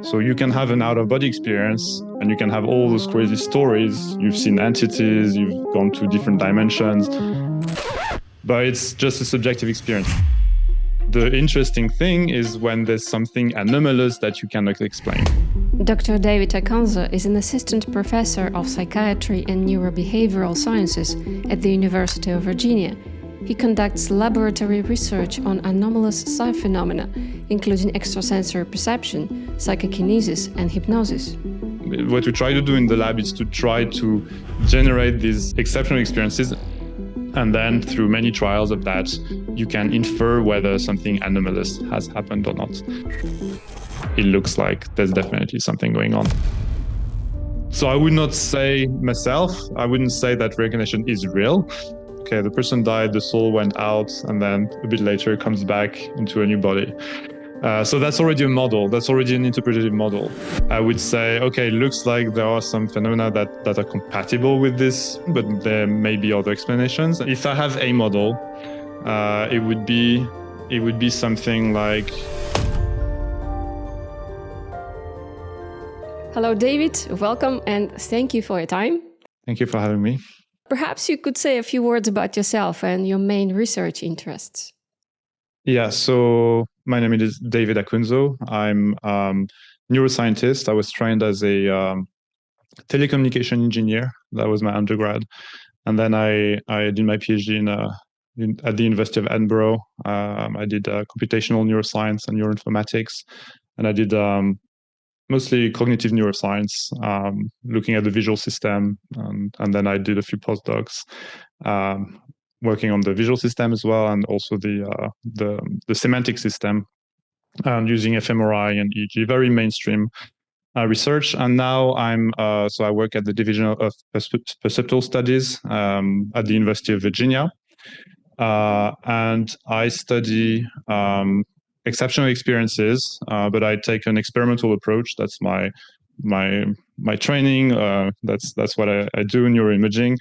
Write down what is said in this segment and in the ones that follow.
So you can have an out-of-body experience and you can have all those crazy stories. You've seen entities, you've gone to different dimensions, but it's just a subjective experience. The interesting thing is when there's something anomalous that you cannot explain. Dr. David Acunzo is an assistant professor of psychiatry and neurobehavioral sciences at the University of Virginia. He conducts laboratory research on anomalous psi phenomena, including extrasensory perception, psychokinesis, and hypnosis. What we try to do in the lab is to try to generate these exceptional experiences, and then through many trials of that, you can infer whether something anomalous has happened or not. It looks like there's definitely something going on. So I would not say myself, I wouldn't say that reincarnation is real. Okay, the person died, the soul went out, and then a bit later comes back into a new body. So that's already a model, that's already an interpretative model. I would say, okay, it looks like there are some phenomena that are compatible with this, but there may be other explanations. If I have a model, it would be something like... Hello, David. Welcome and thank you for your time. Thank you for having me. Perhaps you could say a few words about yourself and your main research interests. Yeah, so my name is David Acunzo. I'm a neuroscientist. I was trained as a telecommunication engineer. That was my undergrad. And then I did my PhD at the University of Edinburgh. I did computational neuroscience and neuroinformatics. And I did mostly cognitive neuroscience, looking at the visual system. And then I did a few postdocs working on the visual system as well, and also the semantic system, using fMRI and EEG, very mainstream research. And now so I work at the Division of Perceptual Studies at the University of Virginia. And I study exceptional experiences, but I take an experimental approach. That's my training. That's what I do in neuroimaging.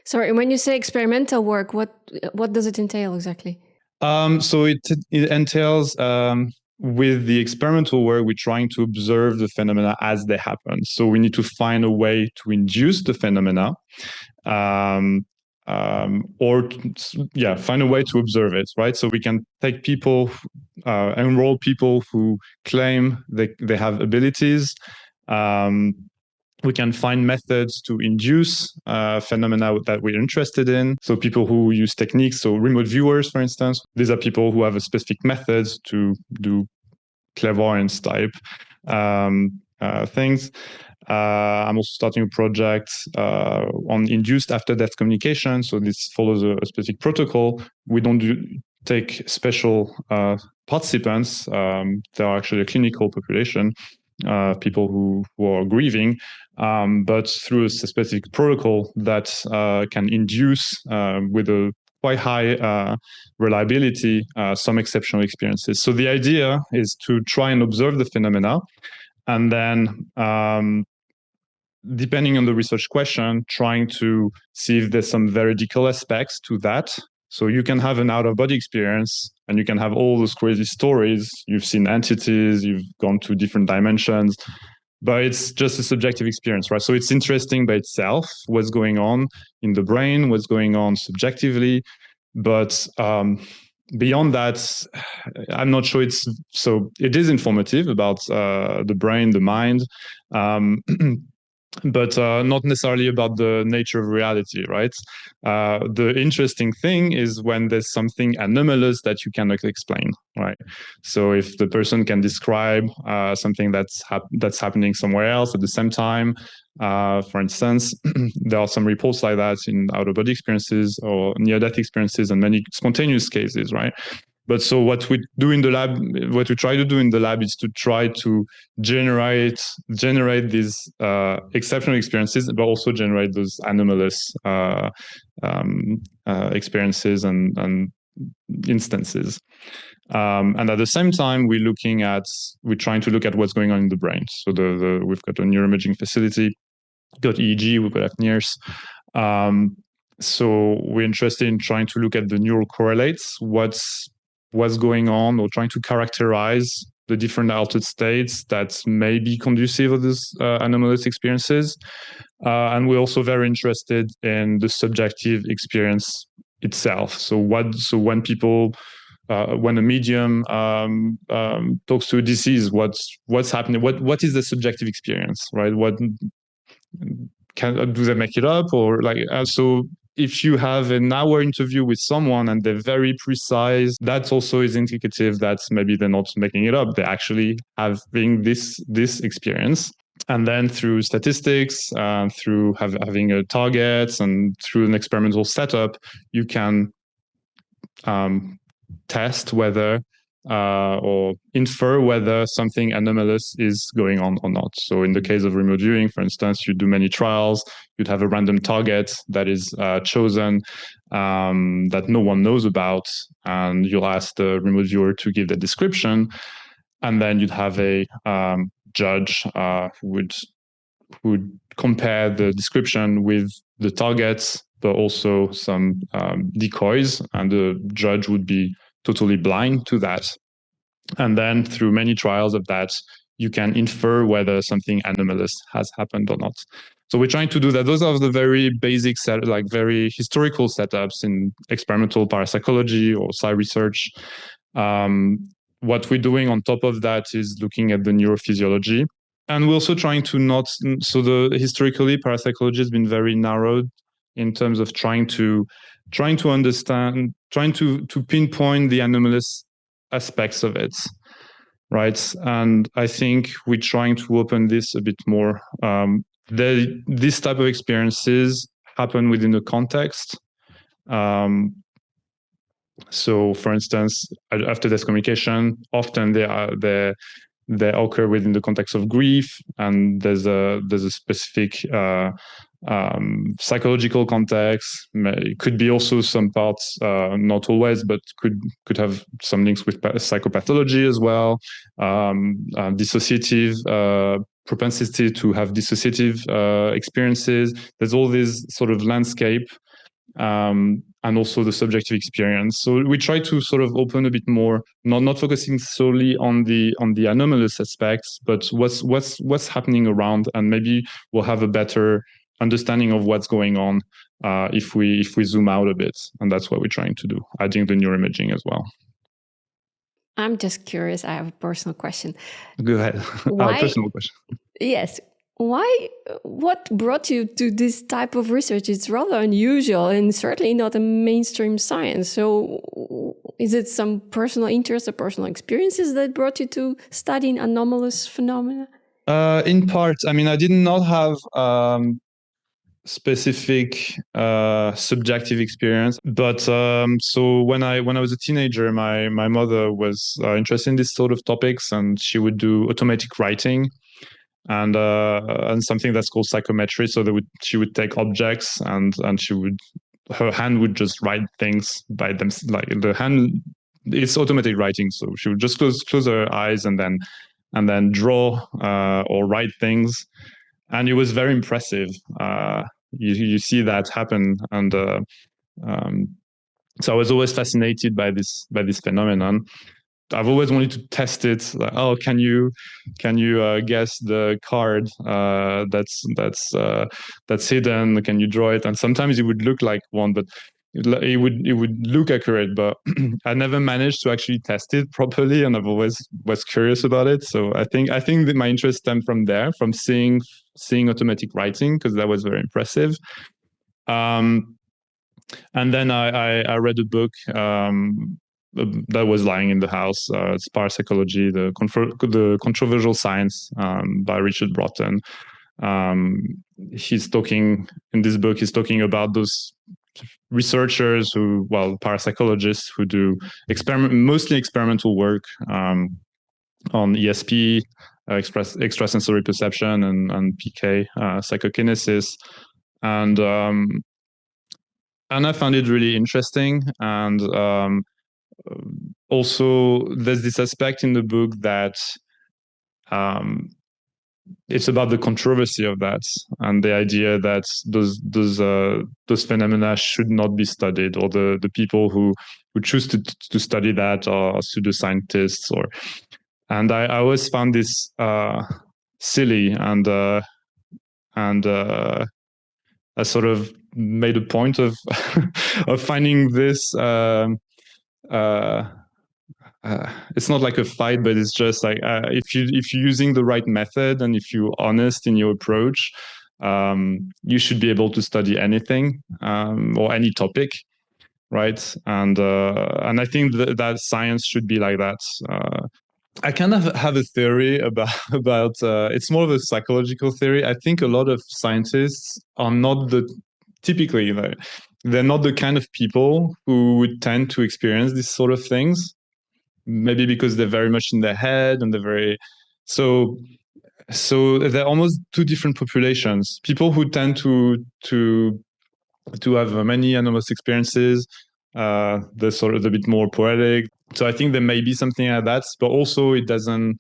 Sorry, when you say experimental work, what does it entail exactly? So it entails, with the experimental work, we're trying to observe the phenomena as they happen. So we need to find a way to induce the phenomena, find a way to observe it, right? So we can take people, enroll people who claim they have abilities. We can find methods to induce phenomena that we're interested in. So people who use techniques, so remote viewers, for instance, these are people who have a specific methods to do clairvoyance type things. I'm also starting a project on induced after-death communication. So this follows a specific protocol. We don't take special participants. There are actually a clinical population, people who are grieving, but through a specific protocol that can induce with a quite high reliability some exceptional experiences. So the idea is to try and observe the phenomena, and then depending on the research question, trying to see if there's some veridical aspects to that. So you can have an out-of-body experience and you can have all those crazy stories. You've seen entities, you've gone to different dimensions, but it's just a subjective experience, right? So it's interesting by itself, what's going on in the brain, what's going on subjectively. But beyond that, I'm not sure it is informative about the brain, the mind, but not necessarily about the nature of reality, right? The interesting thing is when there's something anomalous that you cannot explain, right? So if the person can describe something that's happening somewhere else at the same time, for instance, there are some reports like that in out-of-body experiences or near-death experiences and many spontaneous cases, right? But so what we do in the lab, what we try to do in the lab is to try to generate these exceptional experiences, but also generate those anomalous experiences and instances. And at the same time, we're trying to look at what's going on in the brain. So we've got a neuroimaging facility, we've got EEG, we've got FNIRS. So we're interested in trying to look at the neural correlates, what's going on, or trying to characterize the different altered states that may be conducive of these anomalous experiences. And we're also very interested in the subjective experience itself. So when people, when a medium talks to a deceased, what's happening? What is the subjective experience, right? What do they make it up, or like so? If you have an hour interview with someone and they're very precise, that also is indicative that maybe they're not making it up. They're actually having this experience. And then through statistics, through having a target, and through an experimental setup, you can test whether or infer whether something anomalous is going on or not. So in the case of remote viewing, for instance, you do many trials, you'd have a random target that is chosen that no one knows about, and you'll ask the remote viewer to give the description, and then you'd have a judge who would compare the description with the targets, but also some decoys, and the judge would be totally blind to that. And then through many trials of that, you can infer whether something anomalous has happened or not. So we're trying to do that. Those are the very basic, like very historical setups in experimental parapsychology or Psi-Research. What we're doing on top of that is looking at the neurophysiology. And we're also trying to not, so historically, parapsychology has been very narrowed in terms of trying to understand, trying to pinpoint the anomalous aspects of it, right? And I think we're trying to open this a bit more. This type of experiences happen within a context. So, for instance, after death communication, often they occur within the context of grief, and there's a specific psychological context. It could be also some parts, not always, but could have some links with psychopathology as well. Dissociative propensity to have dissociative experiences. There's all this sort of landscape. And also the subjective experience. So we try to sort of open a bit more, not focusing solely on the anomalous aspects, but what's happening around, and maybe we'll have a better understanding of what's going on if we zoom out a bit. And that's what we're trying to do, adding the neuroimaging as well. I'm just curious. I have a personal question. Go ahead. Why? Personal question. Yes. Why? What brought you to this type of research? It's rather unusual and certainly not a mainstream science. So is it some personal interest or personal experiences that brought you to studying anomalous phenomena? In part. I mean, I did not have specific subjective experience, but so when I was a teenager, my mother was interested in these sort of topics, and she would do automatic writing. And something that's called psychometry. So she would take objects, and her hand would just write things by them. Like the hand, it's automatic writing. So she would just close her eyes and then draw or write things, and it was very impressive. You see that happen, and so I was always fascinated by this phenomenon. I've always wanted to test it. Like, oh, can you guess the card that's hidden? Can you draw it? And sometimes it would look like one, but it would look accurate. But I never managed to actually test it properly, and I've always was curious about it. So I think that my interest stemmed from there, from seeing automatic writing, because that was very impressive. And then I read a book that was lying in the house. It's Parapsychology, the Controversial Science, by Richard Broughton. He's talking in this book. He's talking about those researchers parapsychologists who do mostly experimental work on ESP, extrasensory perception, and PK, psychokinesis, and I found it really interesting. And also, there's this aspect in the book that it's about the controversy of that, and the idea that those phenomena should not be studied, or the people who choose to study that are pseudoscientists, And I always found this silly, and I sort of made a point of of finding this. It's not like a fight, but it's just like if you're using the right method and if you're honest in your approach, you should be able to study anything or any topic, right? And I think that science should be like that. I kind of have a theory about it's more of a psychological theory. I think a lot of scientists are not typically they're not the kind of people who would tend to experience these sort of things. Maybe because they're very much in their head and they're very so they're almost two different populations. People who tend to have many anomalous experiences, they're sort of a bit more poetic. So I think there may be something like that, but also it doesn't.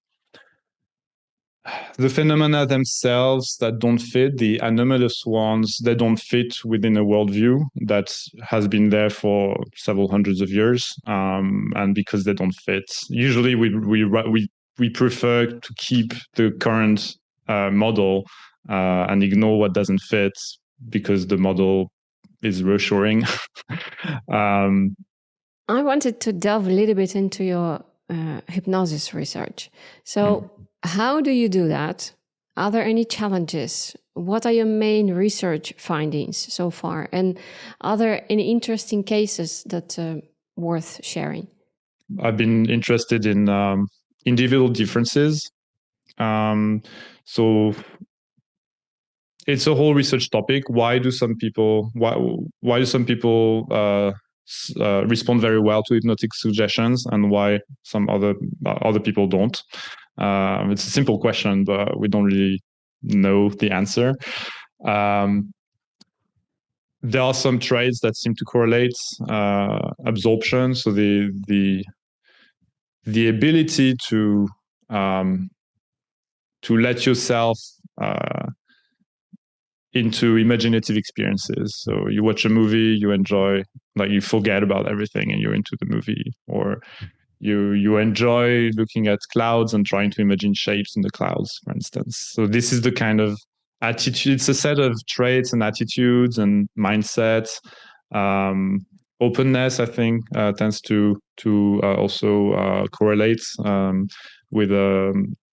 The phenomena themselves that don't fit, the anomalous ones, they don't fit within a worldview that has been there for several hundreds of years. And because they don't fit, usually we prefer to keep the current model and ignore what doesn't fit because the model is reassuring. I wanted to delve a little bit into your hypnosis research. So, how do you do that? Are there any challenges? What are your main research findings so far? And are there any interesting cases that worth sharing? I've been interested in individual differences. So it's a whole research topic. Why do some people respond very well to hypnotic suggestions, and why some other people don't? It's a simple question, but we don't really know the answer. There are some traits that seem to correlate. Absorption, so the ability to let yourself into imaginative experiences. So you watch a movie, you enjoy, like you forget about everything and you're into the movie, or you enjoy looking at clouds and trying to imagine shapes in the clouds, for instance. So this is the kind of attitude. It's a set of traits and attitudes and mindsets. Openness, I think, tends to also correlate with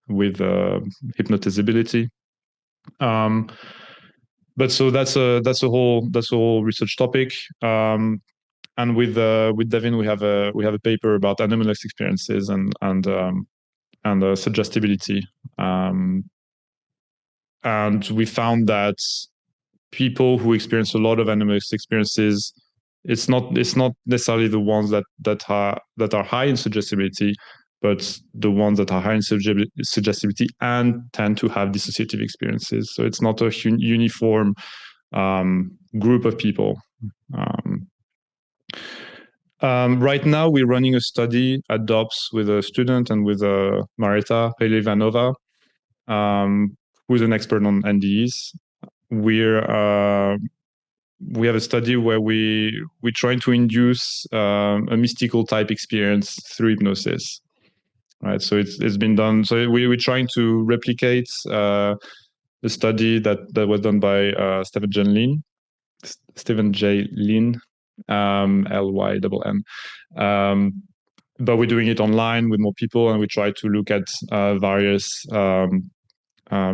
hypnotizability. But so that's a whole research topic. And with Devin, we have a paper about anomalous experiences and suggestibility. And we found that people who experience a lot of anomalous experiences, it's not necessarily the ones that are high in suggestibility, but the ones that are high in suggestibility and tend to have dissociative experiences. So it's not a uniform group of people. Right now, we're running a study at DOPS with a student and with Marita Ivanova, who's an expert on NDEs. We have a study where we're trying to induce a mystical type experience through hypnosis. Right, so it's been done. So we're trying to replicate the study that was done by Stephen J. Lin, Lynn. But we're doing it online with more people, and we try to look at various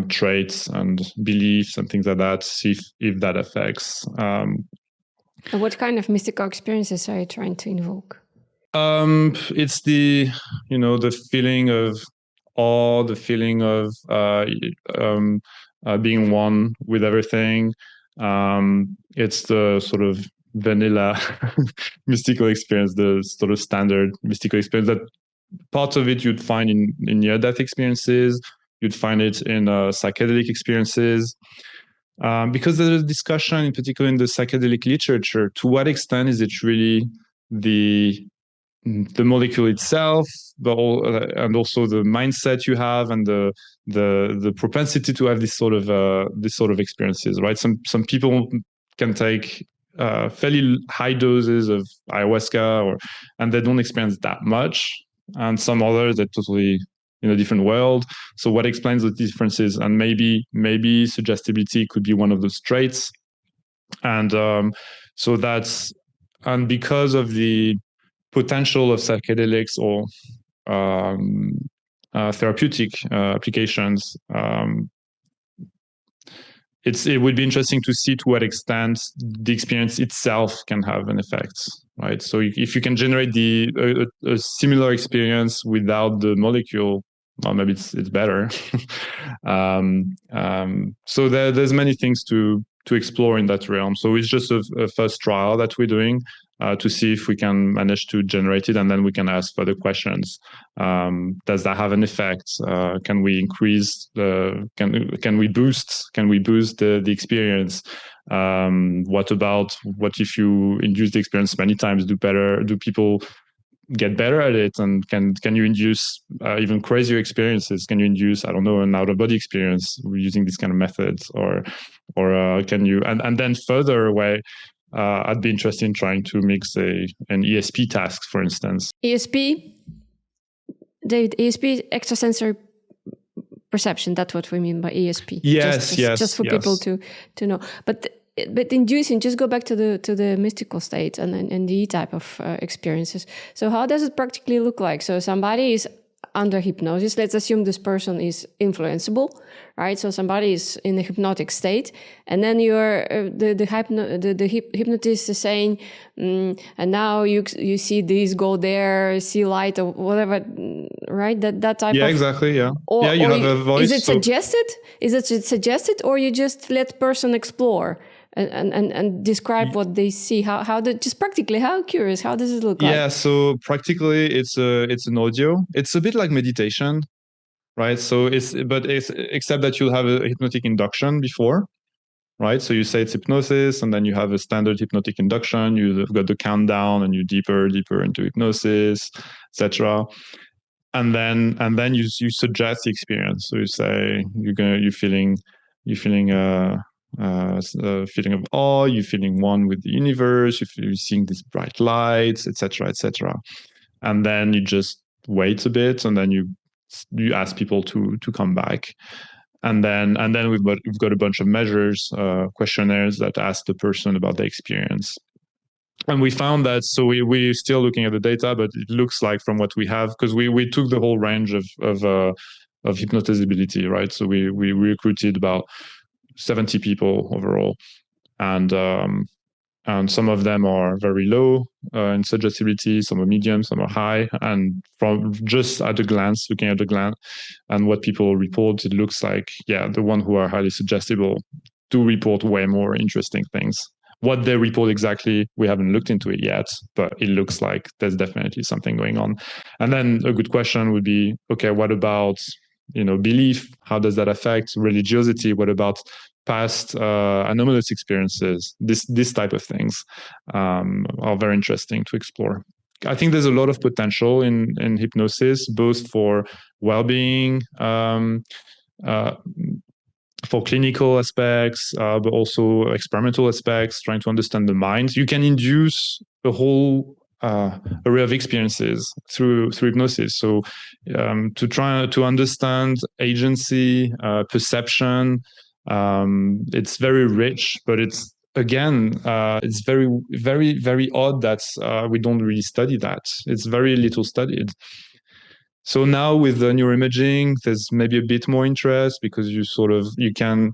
traits and beliefs and things like that, see if that affects. And what kind of mystical experiences are you trying to invoke? It's the feeling of awe, the feeling of being one with everything. It's the sort of vanilla mystical experience, the sort of standard mystical experience that part of it you'd find in near-death experiences, you'd find it in psychedelic experiences. Because there's a discussion, in particular in the psychedelic literature, to what extent is it really the molecule itself, and also the mindset you have, and the propensity to have this sort of experiences, right? Some people can take fairly high doses of ayahuasca, and they don't experience that much, and some others that totally in a different world. So what explains the differences? And maybe suggestibility could be one of those traits. And so that's, and because of the potential of psychedelics or therapeutic applications, it would be interesting to see to what extent the experience itself can have an effect, right? So if you can generate a similar experience without the molecule, well, maybe it's better. So there's many things to explore in that realm. So it's just a first trial that we're doing to see if we can manage to generate it, and then we can ask further questions. Does that have an effect? Can we increase can we boost the experience? What if you induce the experience many times? Do people get better at it? And can you induce even crazier experiences? Can you induce, I don't know, an out-of-body experience using these kind of methods? Or can you, and then further away, I'd be interested in trying to mix an ESP task, for instance. ESP, David, ESP, extrasensory perception. That's what we mean by ESP. Yes, just for people to know. But inducing, just go back to the mystical state and the E-type of experiences. So how does it practically look like? So somebody is under hypnosis. Let's assume this person is influenceable, right? So somebody is in a hypnotic state, and then you're the hypnotist is saying, and now you see these go there, see light or whatever, right? That type of... Yeah, exactly, yeah. Or, you have a voice. Is it suggested? Is it suggested, or you just let person explore and describe what they see? Just practically, how curious, how does it look like? Yeah, so practically it's an audio. It's a bit like meditation, right? So except that you'll have a hypnotic induction before, right? So you say it's hypnosis, and then you have a standard hypnotic induction. You've got the countdown, and you deeper into hypnosis, etc. And then you suggest the experience. So you say you're feeling a feeling of awe, you're feeling one with the universe, you're seeing these bright lights, etc., etc. And then you just wait a bit, and then you ask people to come back. And then we've got a bunch of measures, questionnaires that ask the person about the experience. And we found that, so we're still looking at the data, but it looks like from what we have, because we took the whole range of hypnotizability, right? So we recruited about 70 people overall, and some of them are very low in suggestibility, some are medium, some are high. And from just at a glance, looking at the glance and what people report, it looks like, yeah, the ones who are highly suggestible do report way more interesting things. What they report exactly, we haven't looked into it yet, but it looks like there's definitely something going on. And then a good question would be, okay, what about belief? How does that affect religiosity? What about past anomalous experiences? This type of things are very interesting to explore. I think there's a lot of potential in hypnosis, both for well-being, for clinical aspects, but also experimental aspects, trying to understand the mind. You can induce a whole array of experiences through hypnosis. So to try to understand agency, perception, it's very rich, but it's very, very, very odd that we don't really study that. It's very little studied. So now with the neuroimaging, there's maybe a bit more interest, because you can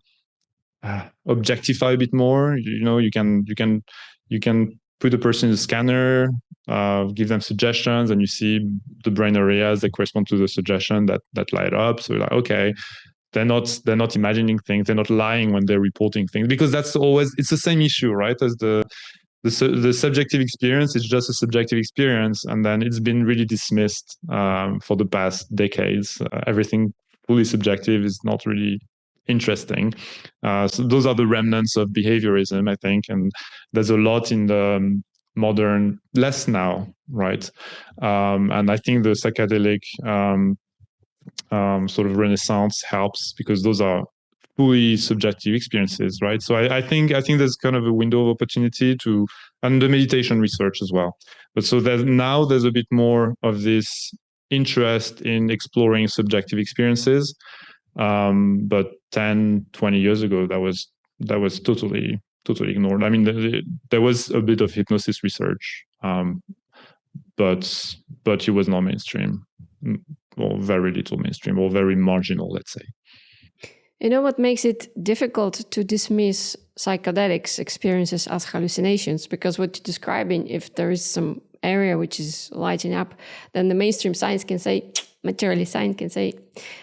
objectify a bit more. You can put a person in a scanner, give them suggestions, and you see the brain areas that correspond to the suggestion that light up. So you're like, okay, they're not imagining things, they're not lying when they're reporting things, because it's the same issue, right? As the subjective experience is just a subjective experience, and then it's been really dismissed for the past decades. Everything fully subjective is not really interesting. So those are the remnants of behaviorism, I think, and there's a lot in the modern, less now, right? And I think the psychedelic sort of renaissance helps, because those are fully subjective experiences, right? So I think there's kind of a window of opportunity and the meditation research as well. But so there's a bit more of this interest in exploring subjective experiences. But 10, 20 years ago, that was totally ignored. I mean, there was a bit of hypnosis research, but it was not mainstream, or very little mainstream, or very marginal, let's say. You know what makes it difficult to dismiss psychedelics experiences as hallucinations? Because what you're describing, if there is some area which is lighting up, then the mainstream science can say, materialist science can say,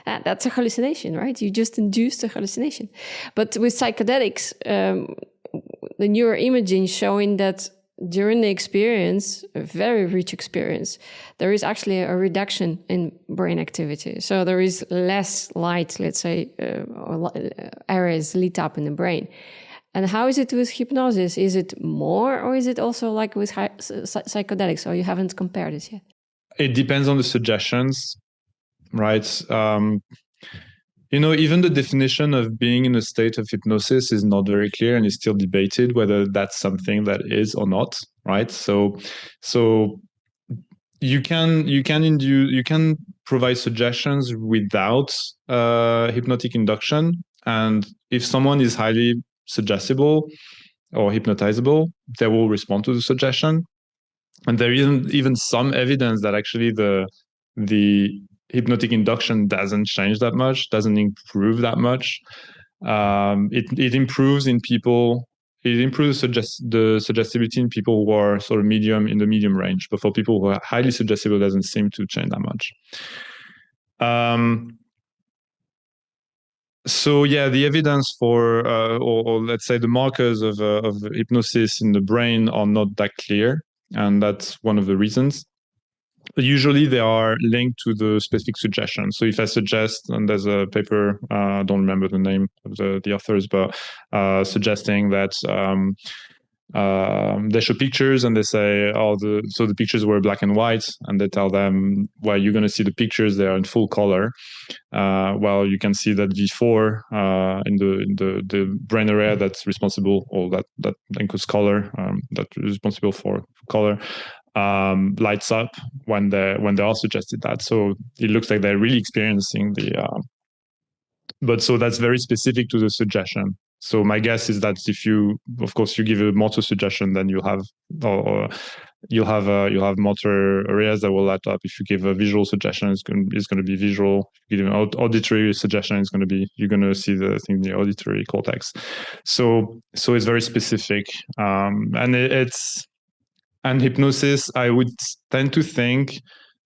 that's a hallucination, right? You just induced a hallucination. But with psychedelics, the neuroimaging showing that during the experience, a very rich experience, there is actually a reduction in brain activity. So there is less light, let's say, areas lit up in the brain. And how is it with hypnosis? Is it more, or is it also like with psychedelics? Or you haven't compared it yet? It depends on the suggestions, right? Even the definition of being in a state of hypnosis is not very clear, and is still debated whether that's something that is or not, right? So you can provide suggestions without hypnotic induction, and if someone is highly suggestible or hypnotizable, they will respond to the suggestion. And there isn't even some evidence that actually the hypnotic induction doesn't change that much, doesn't improve that much. It improves in people. It improves the suggestibility in people who are sort of in the medium range, but for people who are highly suggestible, it doesn't seem to change that much. So yeah, the evidence for, or let's say the markers of hypnosis in the brain are not that clear, and that's one of the reasons. Usually they are linked to the specific suggestion. So if I suggest, and there's a paper, I don't remember the name of the authors, but suggesting that they show pictures and they say, so the pictures were black and white, and they tell them, well, you're going to see the pictures, they are in full color. Well, you can see that V4 in the brain area that's responsible, or that encodes color, that is responsible for color, lights up when they are suggested that. So it looks like they're really experiencing but so that's very specific to the suggestion. So my guess is that if you give a motor suggestion, then you'll have motor areas that will light up. If you give a visual suggestion, it's going to be visual. If you give an auditory suggestion, you're going to see the thing in the auditory cortex. So it's very specific, and hypnosis, I would tend to think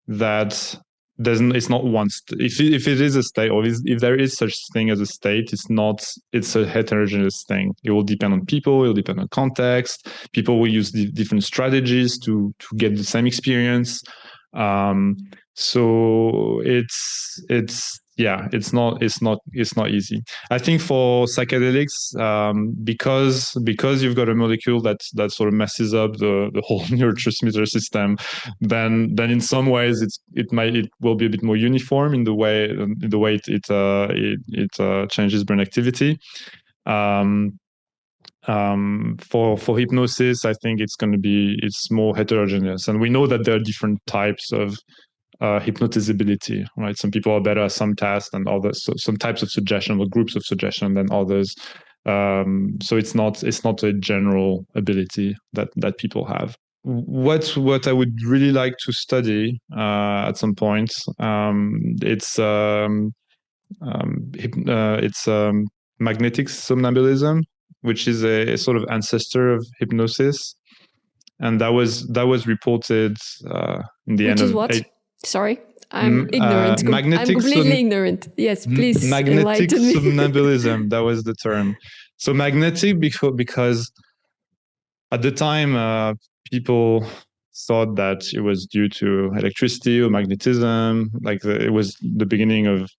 that it's not one if it is a state, or if there is such thing as a state, it's a heterogeneous thing. It will depend on people, it will depend on context. People will use different strategies to get the same experience. So it's not easy. I think for psychedelics, because you've got a molecule that sort of messes up the whole neurotransmitter system, then in some ways it will be a bit more uniform in the way it changes brain activity. For hypnosis, I think it's more heterogeneous, and we know that there are different types of hypnotizability, right? Some people are better at some tasks than others. So some types of suggestion or groups of suggestion than others. So it's not a general ability that people have. What I would really like to study at some point, it's magnetic somnambulation, which is a sort of ancestor of hypnosis, and that was reported in the end of what? Sorry, I'm ignorant. I'm completely ignorant. Yes, please magnetic enlighten me. somnambulism, that was the term. So magnetic because at the time people thought that it was due to electricity or magnetism, like it was the beginning of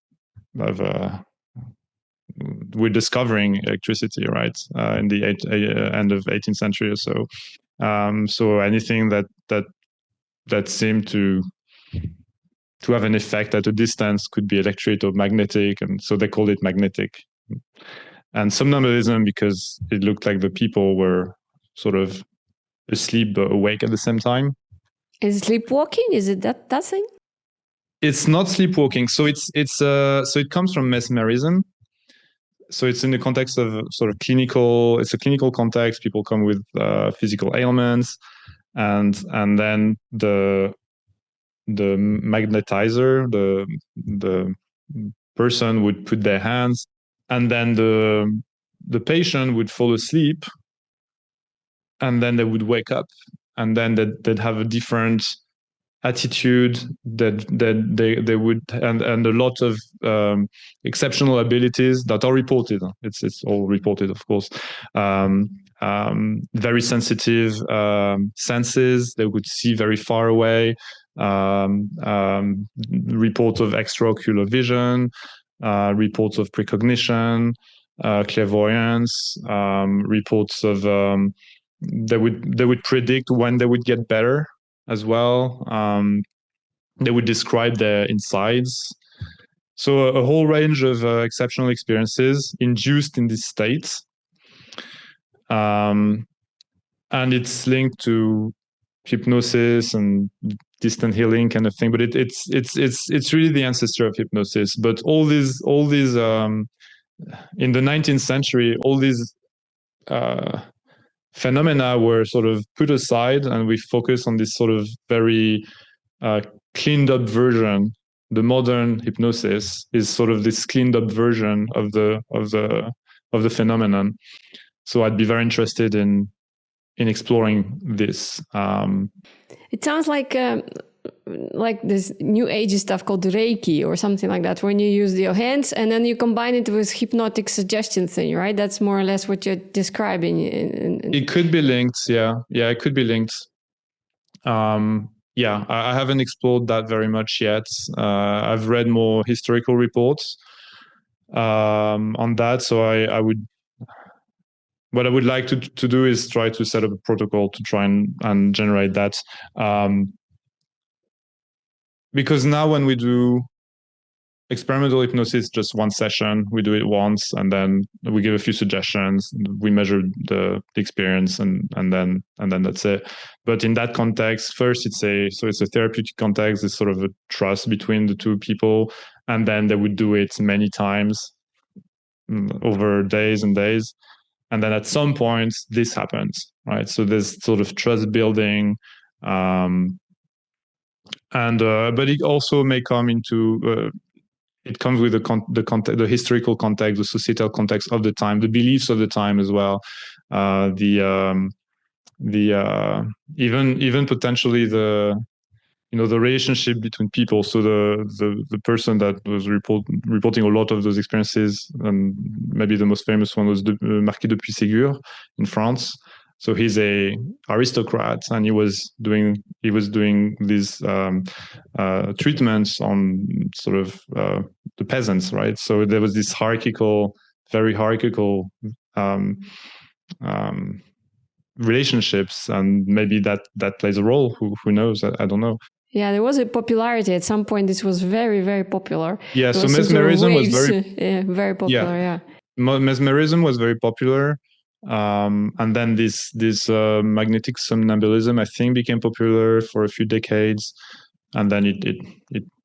we're discovering electricity, right, in the end of 18th century or so. So anything that seemed to have an effect at a distance could be electric or magnetic, and so they called it magnetic. And somnambulism because it looked like the people were sort of asleep but awake at the same time. Is sleepwalking? Is it that thing? It's not sleepwalking. So it comes from mesmerism. So it's in the context of sort of clinical. It's a clinical context. People come with physical ailments, and then the magnetizer, the person would put their hands, and then the patient would fall asleep, and then they would wake up, and then they'd have a different attitude, that they would, and a lot of exceptional abilities that are reported. It's all reported, of course. Very sensitive senses. They would see very far away. Reports of extraocular vision, reports of precognition, clairvoyance, reports of they would predict when they would get better as well. They would describe their insides. So a whole range of exceptional experiences induced in this state. And it's linked to hypnosis and distant healing kind of thing, but it's really the ancestor of hypnosis. But all these in the 19th century, all these phenomena were sort of put aside, and we focus on this sort of very cleaned up version. The modern hypnosis is sort of this cleaned up version of the phenomenon. So I'd be very interested in exploring this. It sounds like this new age stuff called Reiki or something like that, when you use your hands and then you combine it with hypnotic suggestion thing, right? That's more or less what you're describing. It could be linked, yeah. Yeah, it could be linked. Yeah, I haven't explored that very much yet. I've read more historical reports on that, so I would. What I would like to do is try to set up a protocol to try and generate that. Because now when we do experimental hypnosis, just one session, we do it once, and then we give a few suggestions, we measure the experience, and then that's it. But in that context, first it's a therapeutic context, it's sort of a trust between the two people, and then they would do it many times over days and days. And then at some point, this happens, right? So there's sort of trust building, but it also may come into it comes with the historical context, the societal context of the time, the beliefs of the time as well, even potentially the relationship between people. So the person that was reporting a lot of those experiences, and maybe the most famous one was Marquis de Puységur in France. So he's a aristocrat, and he was doing these treatments on sort of the peasants, right? So there was this very hierarchical relationships, and maybe that plays a role. Who knows? I don't know. Yeah, there was a popularity at some point. This was very, very popular. Yeah, so mesmerism was very very popular. Yeah. Mesmerism was very popular, and then this magnetic somnambulism, I think, became popular for a few decades, and then it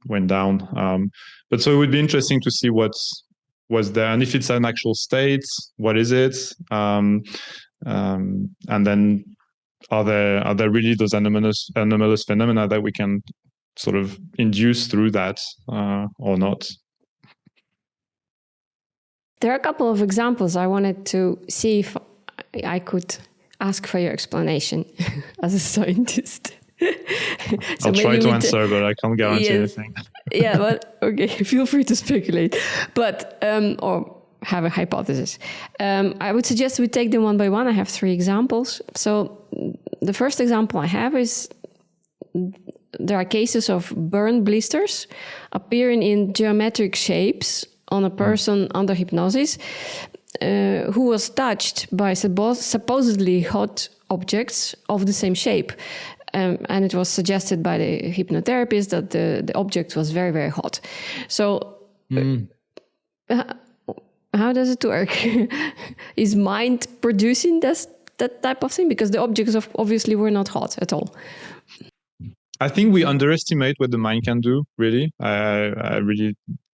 went down. But so it would be interesting to see what's there, and if it's an actual state, what is it? And then are there really those anomalous phenomena that we can sort of induce through that or not? There are a couple of examples. I wanted to see if I could ask for your explanation as a scientist. I'll try to answer, but I can't guarantee anything. Yeah, but okay, feel free to speculate, but or have a hypothesis. I would suggest we take them one by one. I have 3 examples. So the first example I have is there are cases of burn blisters appearing in geometric shapes on a person under hypnosis who was touched by supposedly hot objects of the same shape. And it was suggested by the hypnotherapist that the object was very, very hot. So how does it work? Is mind producing that type of thing? Because the objects obviously were not hot at all. I think we underestimate what the mind can do. Really, I really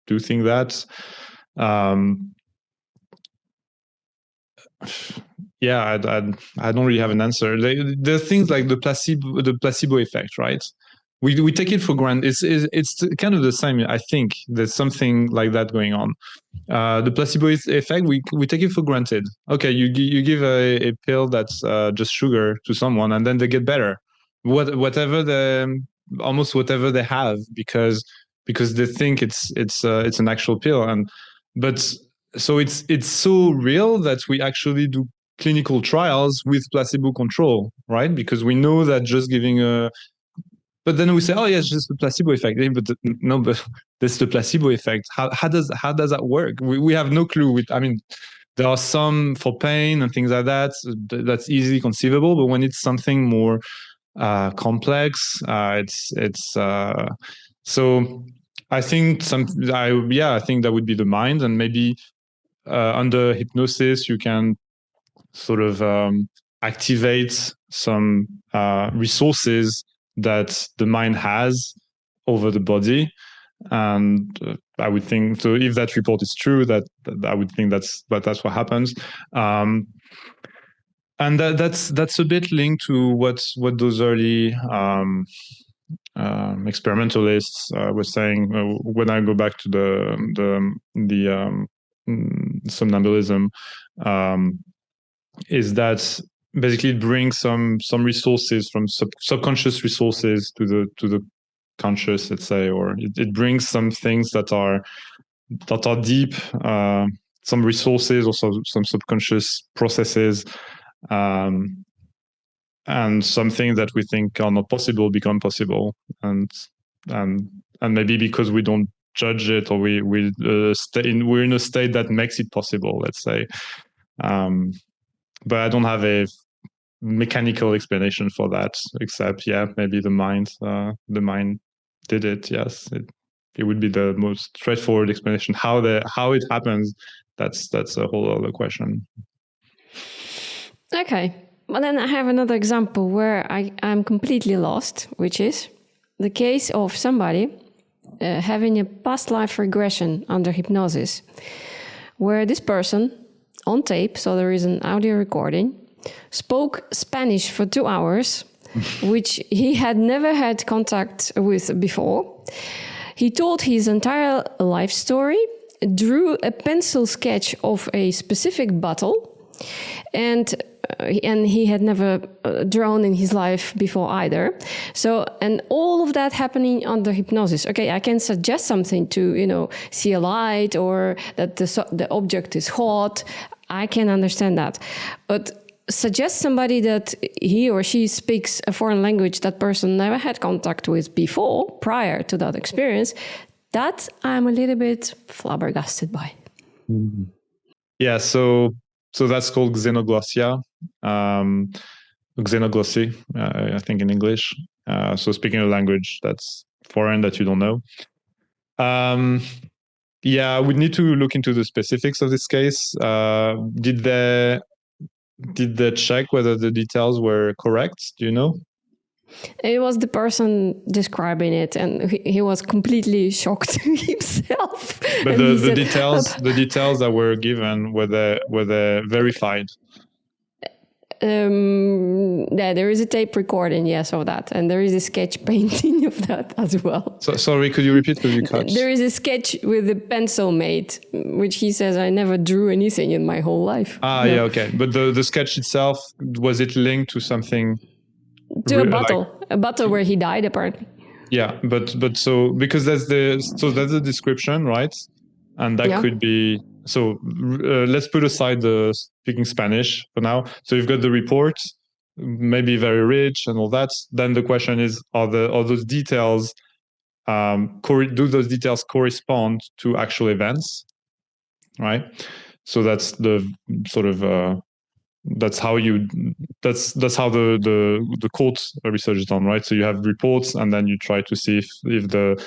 do think that. Yeah, I don't really have an answer. There are things like the placebo effect, right? We take it for granted. It's kind of the same. I think there's something like that going on. The placebo effect, we take it for granted. Okay, you give a pill that's just sugar to someone, and then they get better. Almost whatever they have, because they think it's an actual pill, but so it's so real that we actually do clinical trials with placebo control, right? Because we know that just giving a but then we say, oh, yeah, it's just the placebo effect. But no, but that's the placebo effect. How does that work? We have no clue. I mean, there are some for pain and things like that. That's easily conceivable. But when it's something more complex, it's so. I think I think that would be the mind, and maybe under hypnosis you can sort of activate some resources that the mind has over the body. And I would think, so if that report is true, that I would think that's what happens. And that's a bit linked to what those early experimentalists were saying. When I go back to the somnambulism, is that basically it brings some resources from subconscious resources to the conscious, let's say, or it brings some things that are deep, some resources, also some subconscious processes, and some things that we think are not possible become possible, and maybe because we don't judge it, or we're in a state that makes it possible, let's say. But I don't have a mechanical explanation for that, except maybe the mind did it. Yes, it would be the most straightforward explanation. How it happens, that's a whole other question. Okay, well then I have another example where I'm completely lost, which is the case of somebody having a past life regression under hypnosis, where this person on tape, so there is an audio recording, spoke Spanish for 2 hours, which he had never had contact with before. He told his entire life story, drew a pencil sketch of a specific bottle, and he had never drawn in his life before either. So, and all of that happening under hypnosis. Okay, I can suggest something to, see a light, or that the object is hot. I can understand that. But suggest somebody that he or she speaks a foreign language that person never had contact with before, prior to that experience, that I'm a little bit flabbergasted by. Mm-hmm. Yeah, so that's called xenoglossia, xenoglossy, I think in English. So speaking a language that's foreign that you don't know. Yeah, we need to look into the specifics of this case. Did they check whether the details were correct? Do you know? It was the person describing it, and he was completely shocked himself. But the details that were given, were they verified? Yeah, there is a tape recording, yes, of that, and there is a sketch painting of that as well. So, sorry, could you repeat? Because you cut. There is a sketch with a pencil made, which he says, I never drew anything in my whole life. Yeah, okay. But the sketch itself, was it linked to something? To a bottle, where he died, apparently. Yeah, but so because that's the description, right? And that could be. So let's put aside the speaking Spanish for now. So you've got the report, maybe very rich and all that. Then the question is, are those details, do those details correspond to actual events, right? So that's the sort of that's how the CORT research is done, right? So you have reports, and then you try to see if the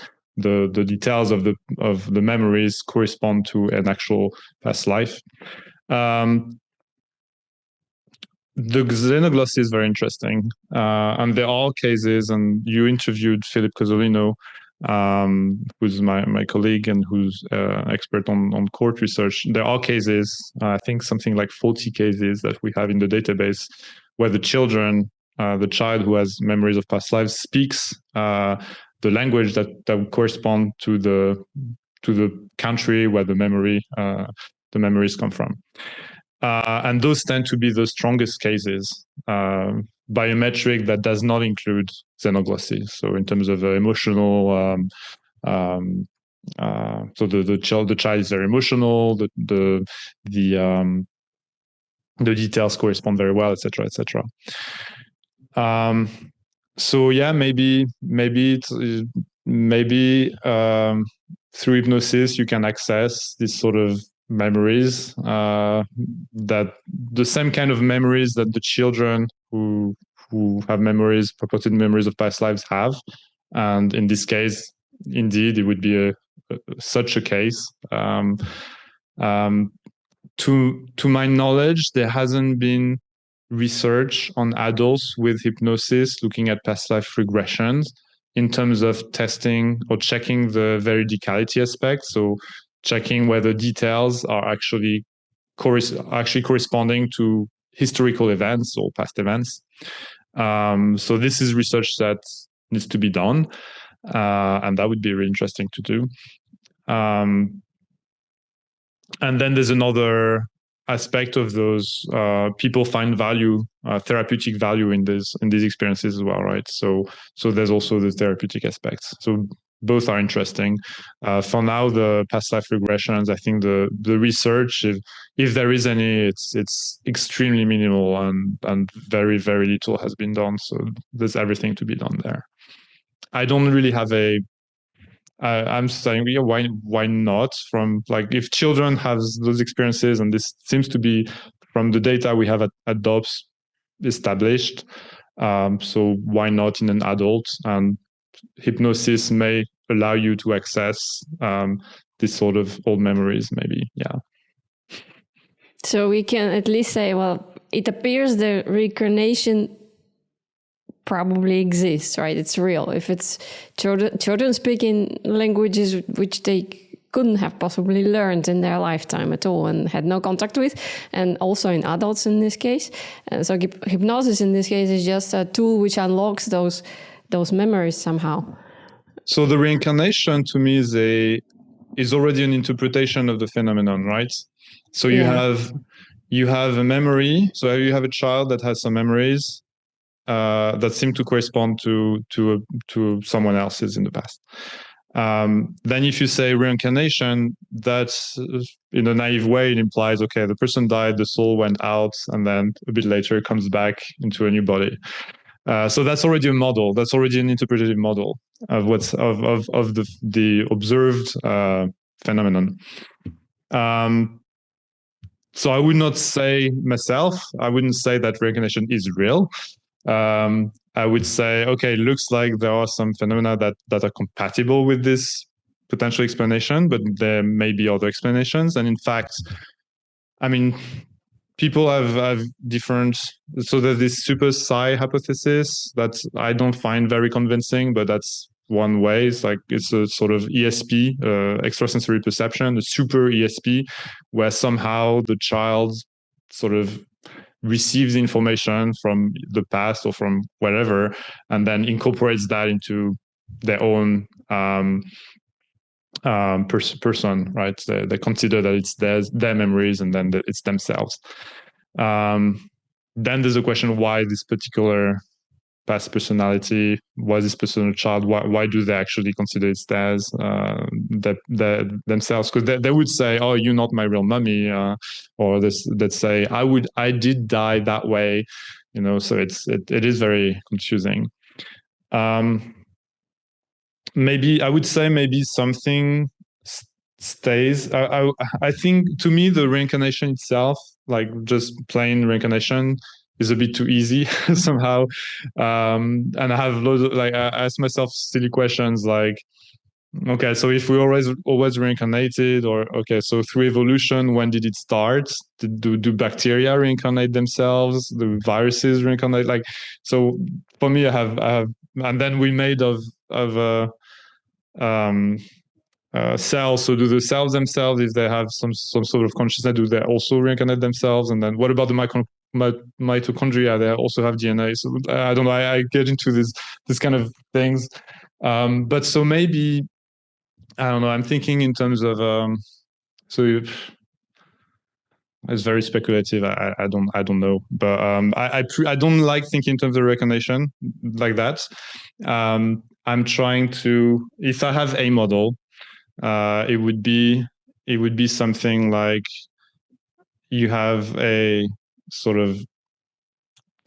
details of the memories correspond to an actual past life. The xenoglossy is very interesting, and there are cases, and you interviewed Philip Cozzolino, who's my colleague and who's expert on CORT research. There are cases, I think something like 40 cases that we have in the database, where the child who has memories of past lives speaks the language that would correspond to the country where the memories come from. And those tend to be the strongest cases by a metric that does not include xenoglossy. So in terms of emotional, so the child is very emotional, the details correspond very well, etc., etc. So yeah, maybe through hypnosis you can access this sort of memories, that the same kind of memories that the children who have purported memories of past lives have. And in this case, indeed, it would be such a case. To my knowledge, there hasn't been research on adults with hypnosis looking at past life regressions in terms of testing or checking the veridicality aspect. So checking whether details are actually corresponding to historical events or past events. So this is research that needs to be done, and that would be really interesting to do. And then there's another aspect of those. People find value, therapeutic value in these experiences as well, right? So there's also the therapeutic aspects. So both are interesting. For now, the past life regressions, I think the research, if there is any, it's extremely minimal, and very, very little has been done. So there's everything to be done there. I don't really have I'm saying, yeah, why not? From like, if children have those experiences, and this seems to be from the data we have at DOPS established, so why not in an adult? And hypnosis may allow you to access this sort of old memories, maybe. Yeah. So we can at least say, well, it appears the reincarnation probably exists, right? It's real. If it's children speaking languages which they couldn't have possibly learned in their lifetime at all and had no contact with, and also in adults in this case. And so hypnosis in this case is just a tool which unlocks those memories somehow. So the reincarnation to me is already an interpretation of the phenomenon, right? So you have a memory. So you have a child that has some memories that seem to correspond to someone else's in the past. Then if you say reincarnation, that's in a naive way, it implies, okay, the person died, the soul went out, and then a bit later it comes back into a new body. So that's already a model. That's already an interpretative model of what's of the observed phenomenon. So I would not say myself, I wouldn't say that reincarnation is real. I would say, okay, it looks like there are some phenomena that are compatible with this potential explanation, but there may be other explanations. And in fact, I mean, people have different. So there's this super psi hypothesis that I don't find very convincing, but that's one way. It's a sort of ESP, extrasensory perception, a super ESP, where somehow the child sort of receives information from the past or from wherever, and then incorporates that into their own person, right? They consider that it's their memories, and then it's themselves. Then there's a question, why this particular past personality, why this person a child, why do they actually consider it theirs, themselves? Because they would say, oh, you're not my real mummy, or they'd say, I did die that way, so it is very confusing. Maybe I would say maybe something stays. I think, to me, the reincarnation itself, like just plain reincarnation, is a bit too easy somehow. And I have loads of, I ask myself silly questions like, Okay, so if we always reincarnated, or okay, so through evolution, when did it start? Do bacteria reincarnate themselves? Do viruses reincarnate? Like, so for me, I have, and then we made of um, cells. So do the cells themselves, if they have some sort of consciousness, do they also reincarnate themselves? And then what about the mitochondria? They also have DNA. So I don't know. I get into this kind of things, but so maybe. I don't know. I'm thinking in terms of so it's very speculative. I don't know, but I don't like thinking in terms of reincarnation like that. I'm trying to, if I have a model, it would be something like you have a sort of,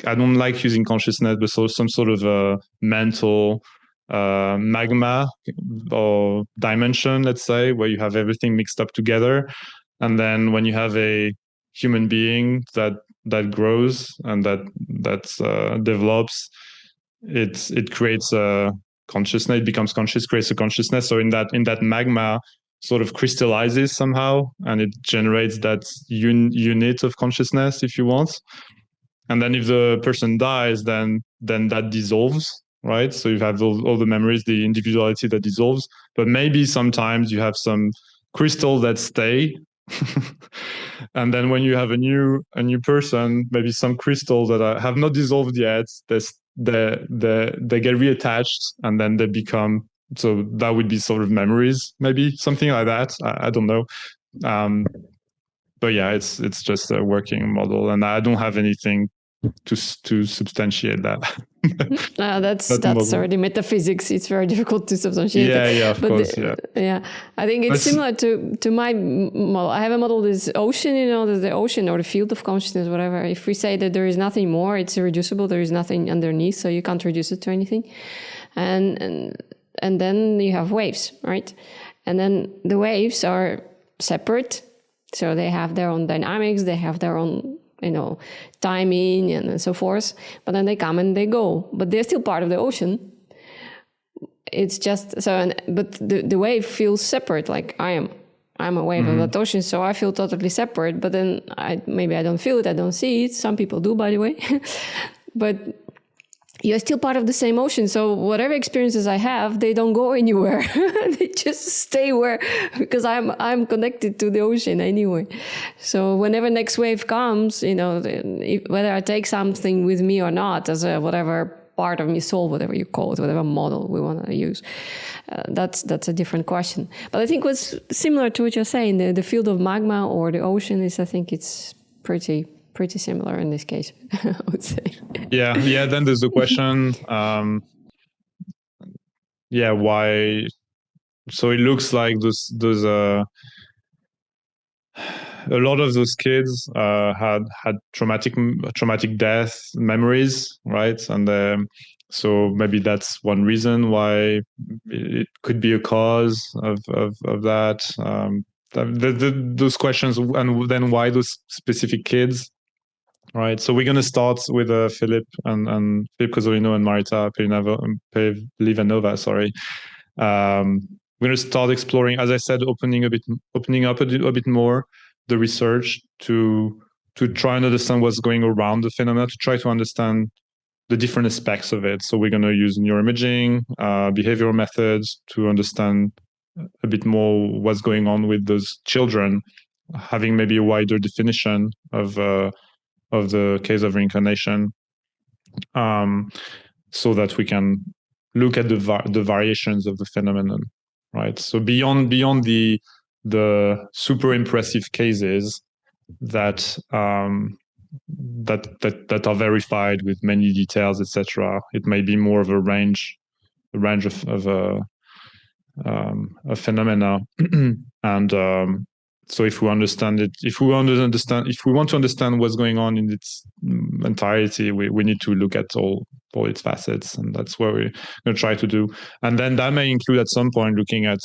I don't like using consciousness, but so some sort of a mental magma or dimension, let's say, where you have everything mixed up together. And then when you have a human being that grows and that develops, it creates a consciousness. It becomes conscious, creates a consciousness. So in that magma, sort of crystallizes somehow, and it generates that unit of consciousness, if you want. And then if the person dies, then that dissolves, right? So you have all the memories, the individuality that dissolves. But maybe sometimes you have some crystals that stay. And then when you have a new person, maybe some crystals that have not dissolved yet, they get reattached, and then they become, so that would be sort of memories, maybe something like that. I don't know. But yeah, it's just a working model, and I don't have anything to substantiate that. That's already metaphysics. It's very difficult to substantiate. Yeah, of course. I think it's similar to my model. I have a model, this ocean, the ocean or the field of consciousness, whatever. If we say that there is nothing more, it's irreducible. There is nothing underneath, so you can't reduce it to anything. And then you have waves, right? And then the waves are separate, so they have their own dynamics. They have their own timing and so forth, but then they come and they go, but they're still part of the ocean. It's just so, but the wave feels separate, like I'm a wave of that ocean, so I feel totally separate, but then maybe I don't feel it, I don't see it. Some people do, by the way. But you're still part of the same ocean. So whatever experiences I have, they don't go anywhere. They just stay where, because I'm connected to the ocean anyway. So whenever next wave comes, whether I take something with me or not, as a whatever part of me, soul, whatever you call it, whatever model we want to use, that's a different question. But I think what's similar to what you're saying, the field of magma or the ocean is, I think it's pretty similar in this case, I would say. Yeah. Then there's the question, why? So it looks like those a lot of those kids had traumatic death memories, right? And so maybe that's one reason why it could be a cause of that. Those questions, and then why those specific kids? Right, so we're going to start with Philip and Philip Cozzolino and Marita Pelivanova. Sorry, we're going to start exploring, as I said, opening up a bit more the research to try and understand what's going around the phenomena, to try to understand the different aspects of it. So we're going to use neuroimaging, behavioral methods to understand a bit more what's going on with those children, having maybe a wider definition of the case of reincarnation, so that we can look at the variations of the phenomenon, right? So beyond the super impressive cases that that are verified with many details, etc., it may be more of a range of a phenomena. And so if we understand it, if we want to understand what's going on in its entirety, we need to look at all its facets, and that's what we're going to try to do. And then that may include at some point looking at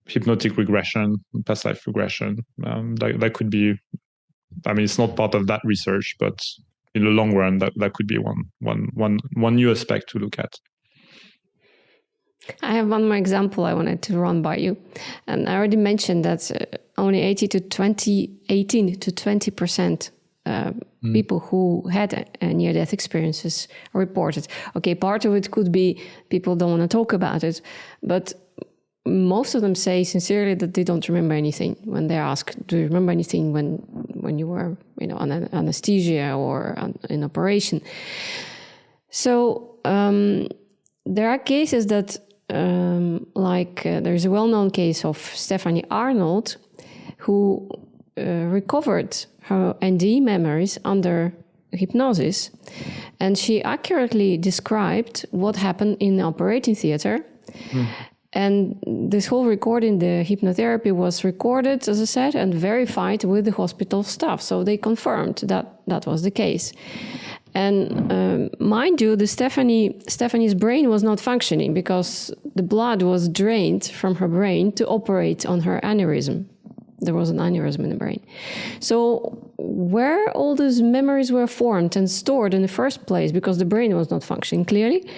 hypnotic regression, past life regression. That could be, I mean, it's not part of that research, but in the long run, that could be one new aspect to look at. I have one more example I wanted to run by you. And I already mentioned that only 18 to 20% people who had near-death experiences are reported. Okay, part of it could be people don't want to talk about it, but most of them say sincerely that they don't remember anything when they're asked, do you remember anything when you were, on anesthesia or in operation? So there are cases that, there's a well-known case of Stephanie Arnold, who recovered her NDE memories under hypnosis, and she accurately described what happened in the operating theater. And this whole recording, the hypnotherapy was recorded, as I said, and verified with the hospital staff. So they confirmed that that was the case. And mind you, Stephanie's brain was not functioning because the blood was drained from her brain to operate on her aneurysm. There was an aneurysm in the brain. So where all these memories were formed and stored in the first place, because the brain was not functioning clearly,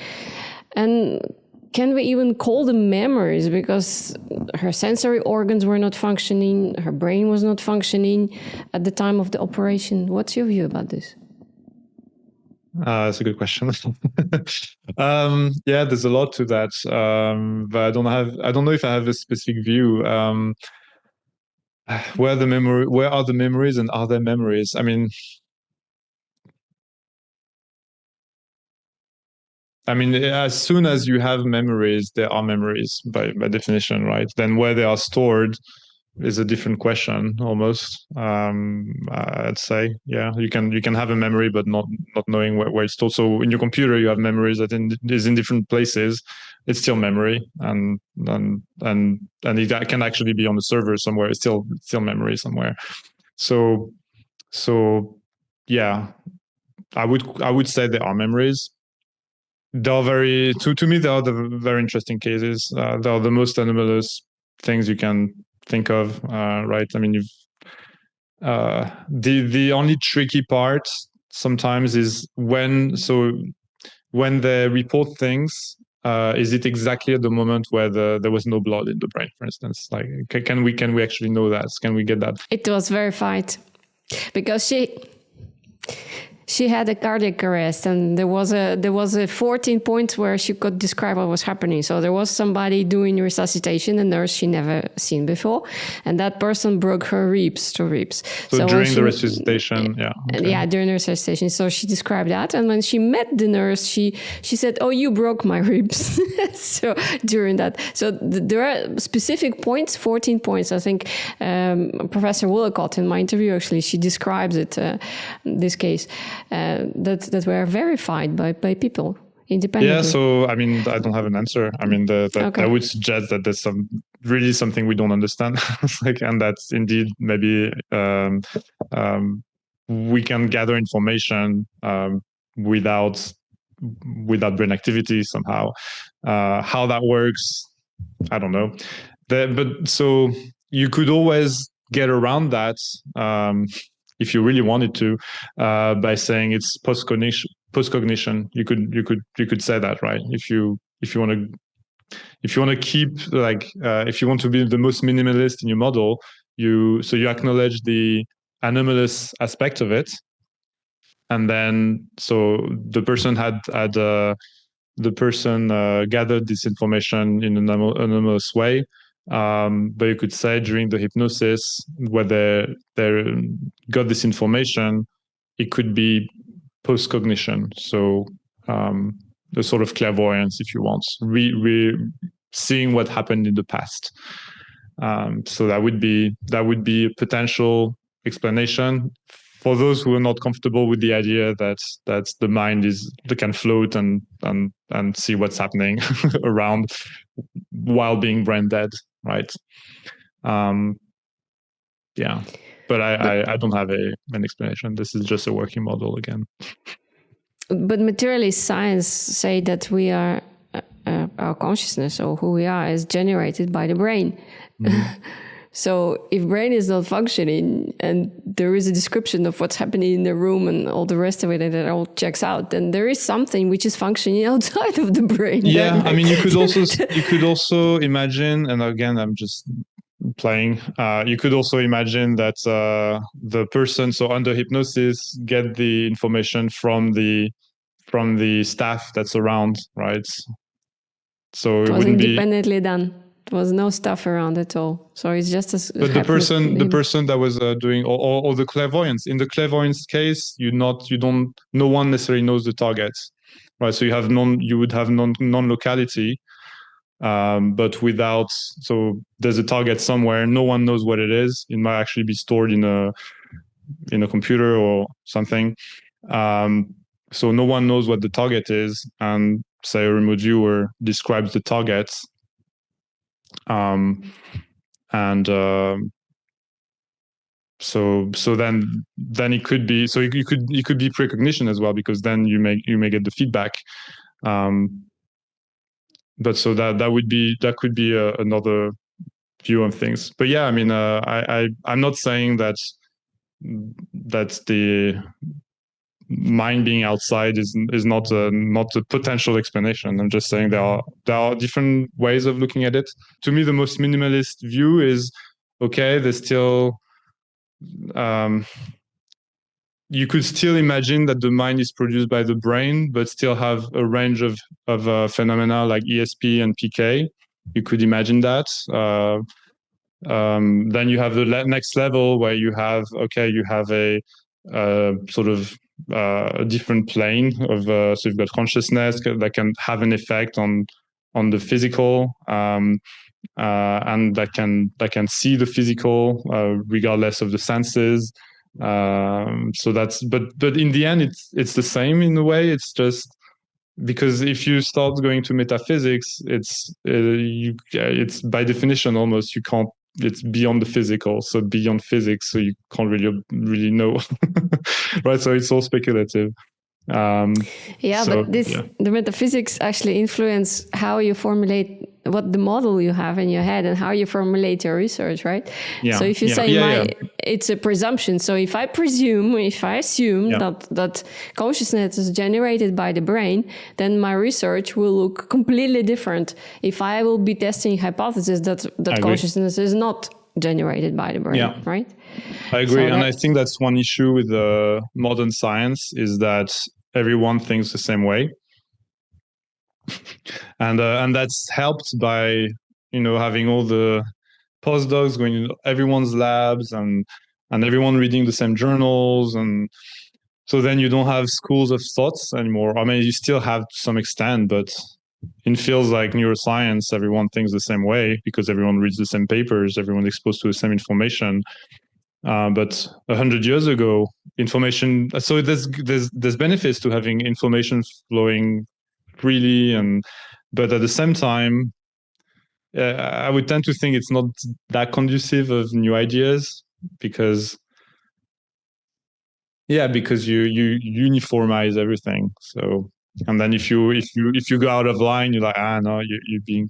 and can we even call them memories? Because her sensory organs were not functioning, her brain was not functioning at the time of the operation. What's your view about this? That's a good question. Yeah, there's a lot to that, but I don't know if I have a specific view. Where are the memories, and are there memories? I mean, as soon as you have memories, there are memories by definition, right? Then where they are stored is a different question almost. I'd say, yeah, you can have a memory but not knowing where it's stored. So in your computer you have memories that is in different places. It's still memory, and it can actually be on the server somewhere. It's still memory somewhere. So yeah, I would say there are memories. They are to me, they are the very interesting cases. They are the most anomalous things you can think of, right? I mean, the only tricky part sometimes is when they report things, is it exactly at the moment where there was no blood in the brain, for instance? Like, can we actually know that? Can we get that? It was verified because she had a cardiac arrest, and there was a 14 points where she could describe what was happening. So there was somebody doing resuscitation, a nurse she never seen before, and that person broke her ribs. So during the resuscitation, yeah. Okay. Yeah, during the resuscitation. So she described that, and when she met the nurse, she said, "Oh, you broke my ribs." So during that, so there are specific points, 14 points. I think Professor Woolacott in my interview, actually, she describes it, this case. That were verified by people independently. Yeah, so I don't have an answer. I would suggest that there's something we don't understand, and that's indeed maybe we can gather information without brain activity somehow. How that works, I don't know. But so you could always get around that. If you really wanted to, by saying it's post-cognition, you could say that, right? If you want to keep, if you want to be the most minimalist in your model, you acknowledge the anomalous aspect of it, and then so the person gathered this information in an anomalous way. But you could say during the hypnosis, where they got this information, it could be post-cognition. So the sort of clairvoyance, if you want, seeing what happened in the past. So that would be a potential explanation for those who are not comfortable with the idea that the mind can float and see what's happening around while being brain dead, right? Yeah, but I don't have an explanation. This is just a working model again. But materialist science say that we are our consciousness, or who we are, is generated by the brain. Mm-hmm. So if brain is not functioning and there is a description of what's happening in the room and all the rest of it, and it all checks out, then there is something which is functioning outside of the brain. Yeah, I mean, you could also imagine, and again, I'm just playing. You could also imagine that the person, so under hypnosis, get the information from the staff that's around, right? So it was independently done. There was no stuff around at all. So it's just a. But the person that was doing all the clairvoyance, in the clairvoyance case, no one necessarily knows the target, right? So you would have non-locality, but so there's a target somewhere. No one knows what it is. It might actually be stored in a computer or something. So no one knows what the target is, and say a remote viewer describes the target. So then it could be, so you could be precognition as well, because then you may get the feedback. But so that could be another view on things. But yeah, I mean, I'm not saying that's the mind being outside is not a potential explanation. I'm just saying there are different ways of looking at it. To me, the most minimalist view is, okay, there's still you could still imagine that the mind is produced by the brain, but still have a range of phenomena like ESP and PK. You could imagine that. Then you have the next level where you have a sort of a different plane of so you've got consciousness that can have an effect on the physical, and that can see the physical regardless of the senses. So that's but in the end it's the same in a way. It's just because if you start going to metaphysics, it's by definition almost you can't. It's beyond the physical, so beyond physics, so you can't really know, right? So it's all speculative. The metaphysics actually influence how you formulate what the model you have in your head and how you formulate your research, right? Yeah. So if you say it's a presumption. So if I assume that consciousness is generated by the brain, then my research will look completely different. If I will be testing hypothesis that consciousness is not generated by the brain, right? I agree, and I think that's one issue with modern science is that everyone thinks the same way, and that's helped by having all the postdocs going to everyone's labs and everyone reading the same journals, and so then you don't have schools of thoughts anymore. I mean, you still have to some extent, but in fields like neuroscience, everyone thinks the same way because everyone reads the same papers, everyone's exposed to the same information. But 100 years ago, information. So there's benefits to having information flowing freely, but at the same time, I would tend to think it's not that conducive of new ideas because you uniformize everything. So and then if you go out of line, you're like no, you're being.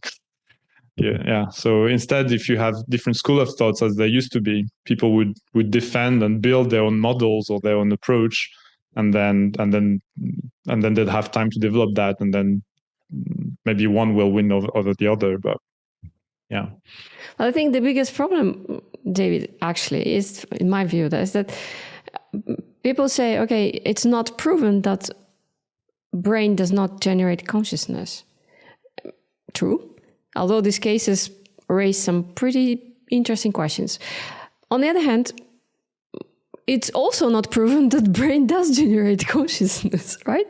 Yeah. So instead, if you have different school of thoughts as there used to be, people would defend and build their own models or their own approach, and then they'd have time to develop that, and then maybe one will win over the other. But yeah. Well, I think the biggest problem, David, actually is, in my view, is that people say, okay, it's not proven that brain does not generate consciousness. True. Although these cases raise some pretty interesting questions. On the other hand, it's also not proven that brain does generate consciousness, right?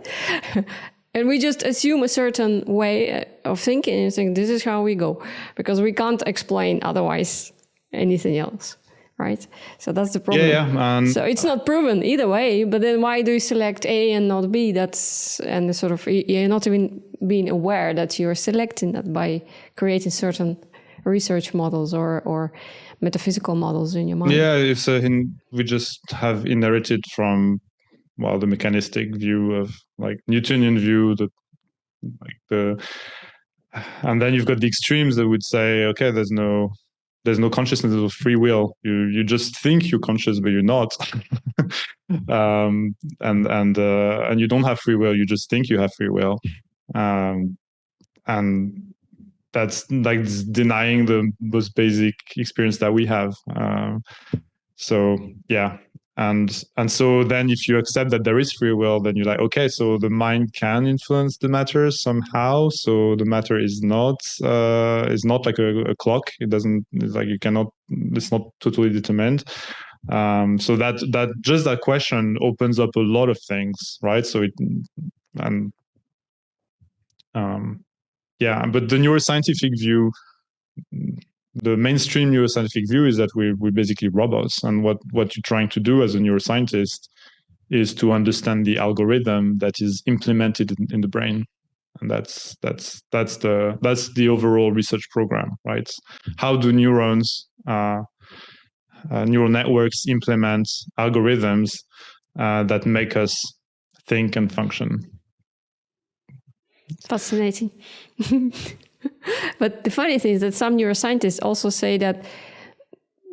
And we just assume a certain way of thinking and think this is how we go, because we can't explain otherwise anything else, right? So that's the problem. So it's not proven either way, but then why do you select A and not B? And sort of, you're not even being aware that you're selecting that by creating certain research models or metaphysical models in your mind. Yeah, we just have inherited from, the mechanistic view of Newtonian view, and then you've got the extremes that would say, okay, there's no there's no consciousness of free will. You just think you're conscious, but you're not. And you don't have free will. You just think you have free will, and that's like denying the most basic experience that we have. So yeah. And so then if you accept that there is free will, then you're like, okay, so the mind can influence the matter somehow. So the matter is not like a clock. It doesn't, it's like you cannot, it's not totally determined. So that just that question opens up a lot of things, right? So yeah, but the neuroscientific view, the mainstream neuroscientific view is that we're basically robots, and what you're trying to do as a neuroscientist is to understand the algorithm that is implemented in the brain, and that's the overall research program, right? How do neurons, neural networks implement algorithms that make us think and function? Fascinating. But the funny thing is that some neuroscientists also say that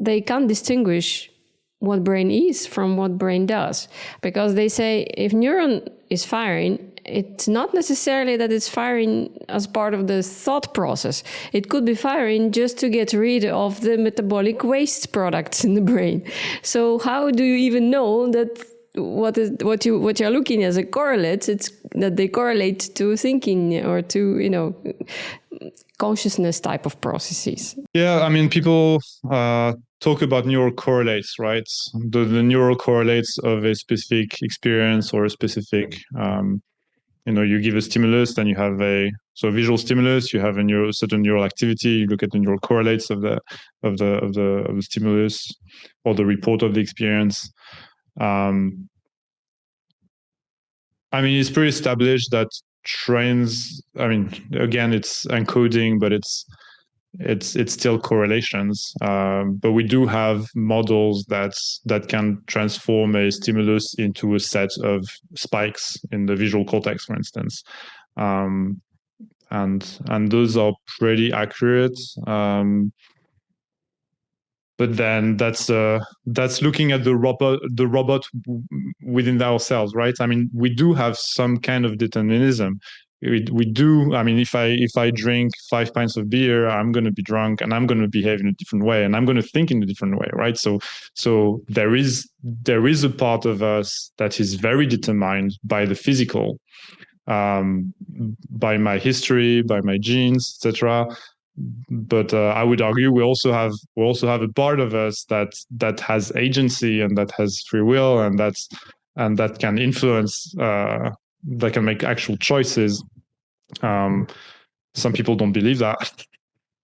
they can't distinguish what brain is from what brain does, because they say if neuron is firing, it's not necessarily that it's firing as part of the thought process. It could be firing just to get rid of the metabolic waste products in the brain. So how do you even know that what you're looking as a correlates, it's that they correlate to thinking or to, you know, consciousness type of processes? Yeah, I mean, people talk about neural correlates, right? The neural correlates of a specific experience or a specific, you give a stimulus, then you have a visual stimulus, you have a certain neural activity. You look at the neural correlates of the stimulus or the report of the experience. I mean, it's pretty established that trains, I mean, again, it's encoding, but it's still correlations. But we do have models that can transform a stimulus into a set of spikes in the visual cortex, for instance. And those are pretty accurate. But then that's looking at the robot within ourselves, right? I mean, we do have some kind of determinism. We do. I mean, if I drink 5 pints of beer, I'm going to be drunk and I'm going to behave in a different way and I'm going to think in a different way, right? So there is a part of us that is very determined by the physical, by my history, by my genes, etc. But I would argue we also have a part of us that has agency and that has free will and that can influence, that can make actual choices. Some people don't believe that,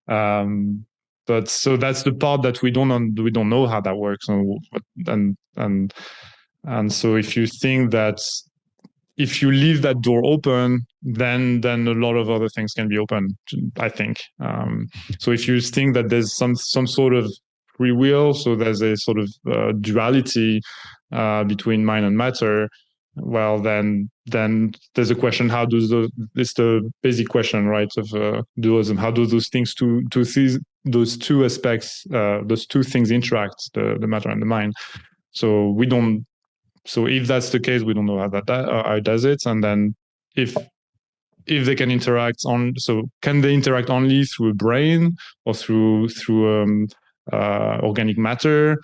but so that's the part that we don't know how that works, and so if you think that if you leave that door open, then a lot of other things can be open, I think. So if you think that there's some sort of free will, so there's a sort of duality between mind and matter, well, then there's a question: how does it's the basic question, right, of dualism? How do those things those two aspects, those two things interact, the matter and the mind? So we don't. So if that's the case, we don't know how it does it. And then if they can interact can they interact only through a brain or through organic matter?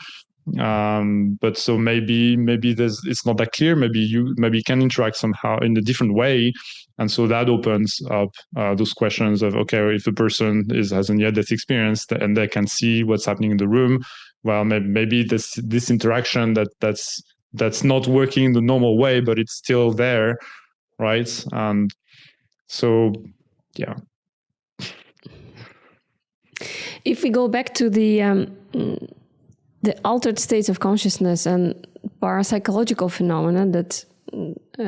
But so maybe it's not that clear. Maybe you can interact somehow in a different way, and so that opens up those questions of, okay, if a person has a near-death experience and they can see what's happening in the room, well, maybe this interaction that's not working in the normal way, but it's still there, right? And so, yeah. If we go back to the altered states of consciousness and parapsychological phenomena that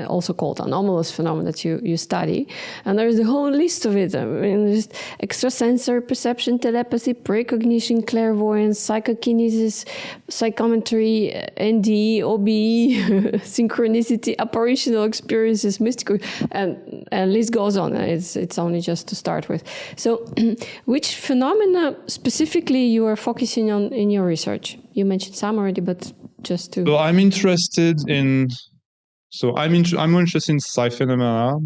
also called anomalous phenomena that you study. And there's a whole list of it. I mean, there's extrasensory perception, telepathy, precognition, clairvoyance, psychokinesis, psychometry, NDE, OBE, synchronicity, apparitional experiences, mystical, and list goes on. It's only just to start with. So which phenomena specifically you are focusing on in your research? You mentioned some already, but just to... So I'm interested in... I'm more interested in psi phenomena,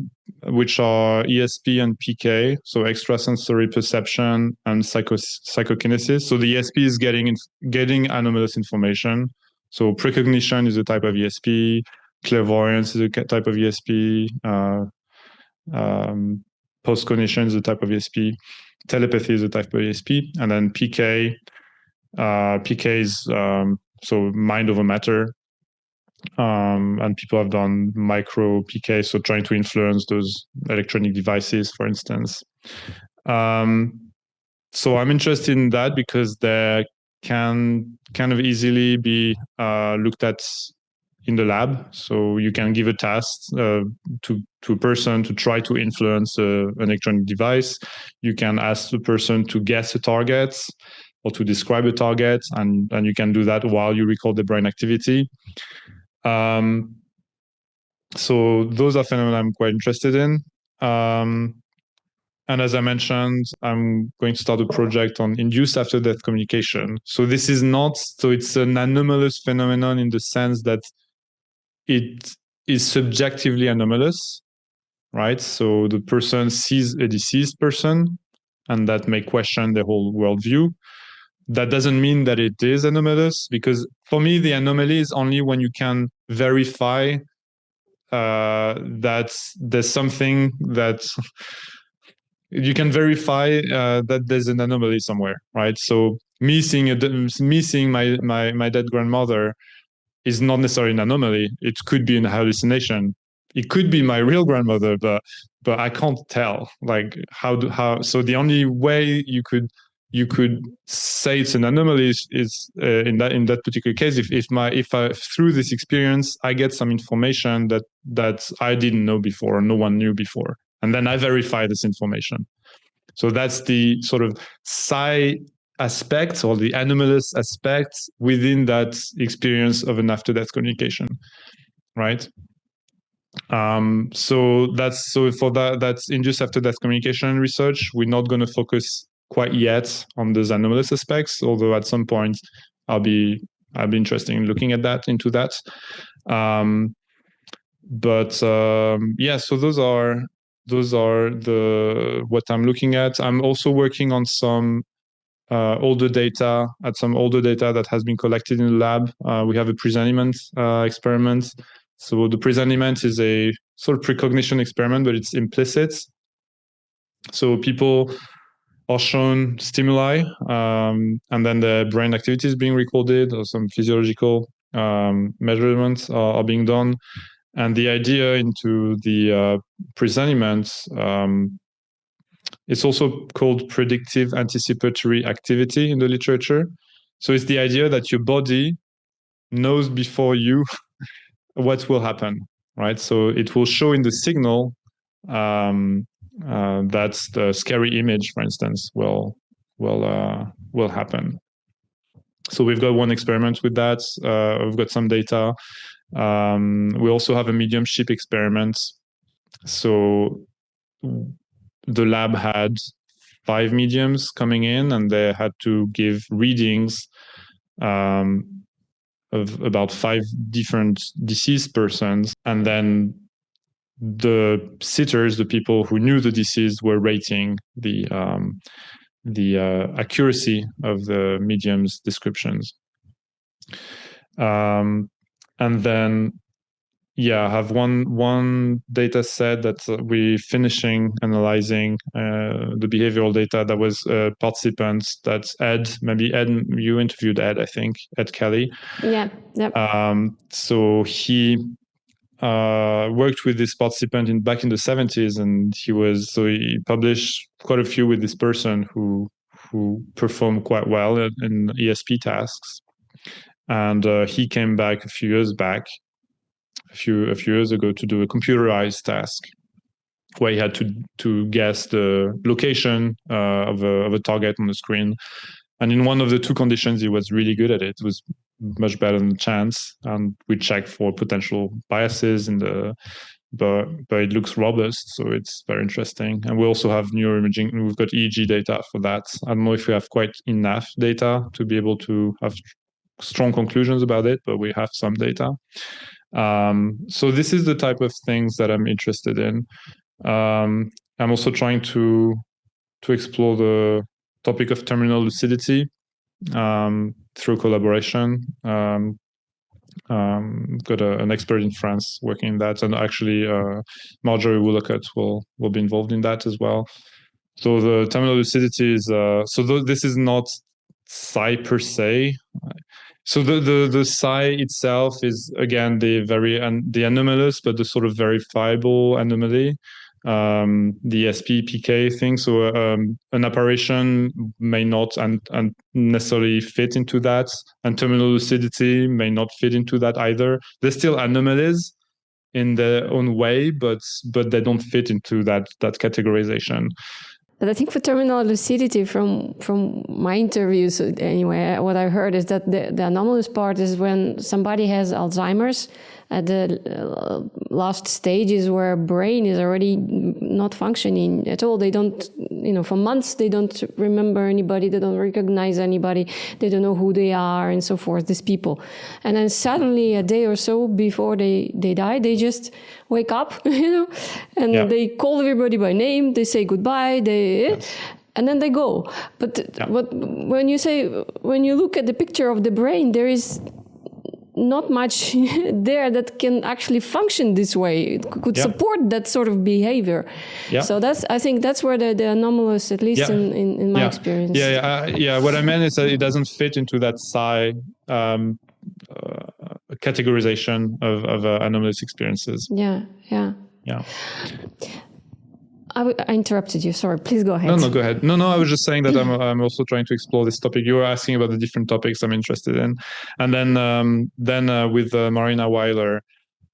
which are ESP and PK, so extrasensory perception and psychokinesis. So the ESP is getting anomalous information. So precognition is a type of ESP, clairvoyance is a type of ESP, postcognition is a type of ESP, telepathy is a type of ESP, and then PK. PK is so mind over matter. And people have done micro PK, so trying to influence those electronic devices, for instance. So I'm interested in that because they can kind of easily be looked at in the lab. So you can give a task to a person to try to influence an electronic device. You can ask the person to guess a target or to describe a target, and you can do that while you record the brain activity. So those are phenomena I'm quite interested in. And as I mentioned, I'm going to start a project on induced after-death communication. So this is not, so it's an anomalous phenomenon in the sense that it is subjectively anomalous, right? So the person sees a deceased person, and that may question their whole worldview. That doesn't mean that it is anomalous, because for me, the anomaly is only when you can verify that there's something that you can verify that there's an anomaly somewhere, right? So me seeing my dead grandmother is not necessarily an anomaly. It could be an hallucination. It could be my real grandmother, but I can't tell. Like how. So the only way you could say it's an anomaly is in that particular case if I through this experience I get some information that I didn't know before or no one knew before, and then I verify this information. So that's the sort of psi aspects or the anomalous aspects within that experience of an after-death communication, right? So that's induced after-death communication research. We're not going to focus quite yet on those anomalous aspects, although at some point I'll be interested in looking at that, into that. Yeah, so those are what I'm looking at. I'm also working on some older data that has been collected in the lab. We have a presentiment experiment. So the presentiment is a sort of precognition experiment, but it's implicit. So people are shown stimuli, and then the brain activity is being recorded, or some physiological measurements are being done. And the idea into the presentiment, it's also called predictive anticipatory activity in the literature. So it's the idea that your body knows before you what will happen, right? So it will show in the signal that the scary image, for instance, will happen. So we've got one experiment with that. We've got some data. We also have a mediumship experiment. So the lab had 5 mediums coming in, and they had to give readings of about 5 different deceased persons, and then the sitters, the people who knew the deceased, were rating the accuracy of the medium's descriptions. And then, yeah, I have one data set that we're finishing analyzing the behavioral data that was participants that Ed, you interviewed Ed, I think, Ed Kelly. Yeah. So he worked with this participant back in the 70s, and he published quite a few with this person who performed quite well in ESP tasks. And he came back a few years back, few years ago to do a computerized task where he had to guess the location of a target on the screen. And in one of the two conditions, he was really good at it. It was much better than chance. And we checked for potential biases in the, but it looks robust, so it's very interesting. And we also have neuroimaging. We've got EEG data for that. I don't know if we have quite enough data to be able to have strong conclusions about it, but we have some data. So this is the type of things that I'm interested in. I'm also trying to explore the topic of terminal lucidity through collaboration. Got an expert in France working in that, and actually Marjorie Woolacott will be involved in that as well. So the terminal lucidity is this is not psi per se. So the psi itself is again the anomalous, but the sort of verifiable anomaly. The SPPK thing. So an apparition may not and necessarily fit into that, and terminal lucidity may not fit into that either. They're still anomalies in their own way, but they don't fit into that categorization. But I think for terminal lucidity, from my interviews anyway, what I heard is that the anomalous part is when somebody has Alzheimer's at the last stages where brain is already not functioning at all. They don't, for months they don't remember anybody, they don't recognize anybody, they don't know who they are and so forth, these people. And then suddenly a day or so before they die, they just wake up, and they call everybody by name, they say goodbye, and then they go. But when you look at the picture of the brain, there is not much there that can actually function this way. It could support that sort of behavior. So I think that's where the anomalous, at least in my experience. What I meant is that it doesn't fit into that psi categorization of anomalous experiences. I interrupted you. Sorry. Please go ahead. No, go ahead. No, I was just saying that I'm also trying to explore this topic. You were asking about the different topics I'm interested in, and then with Marina Weiler,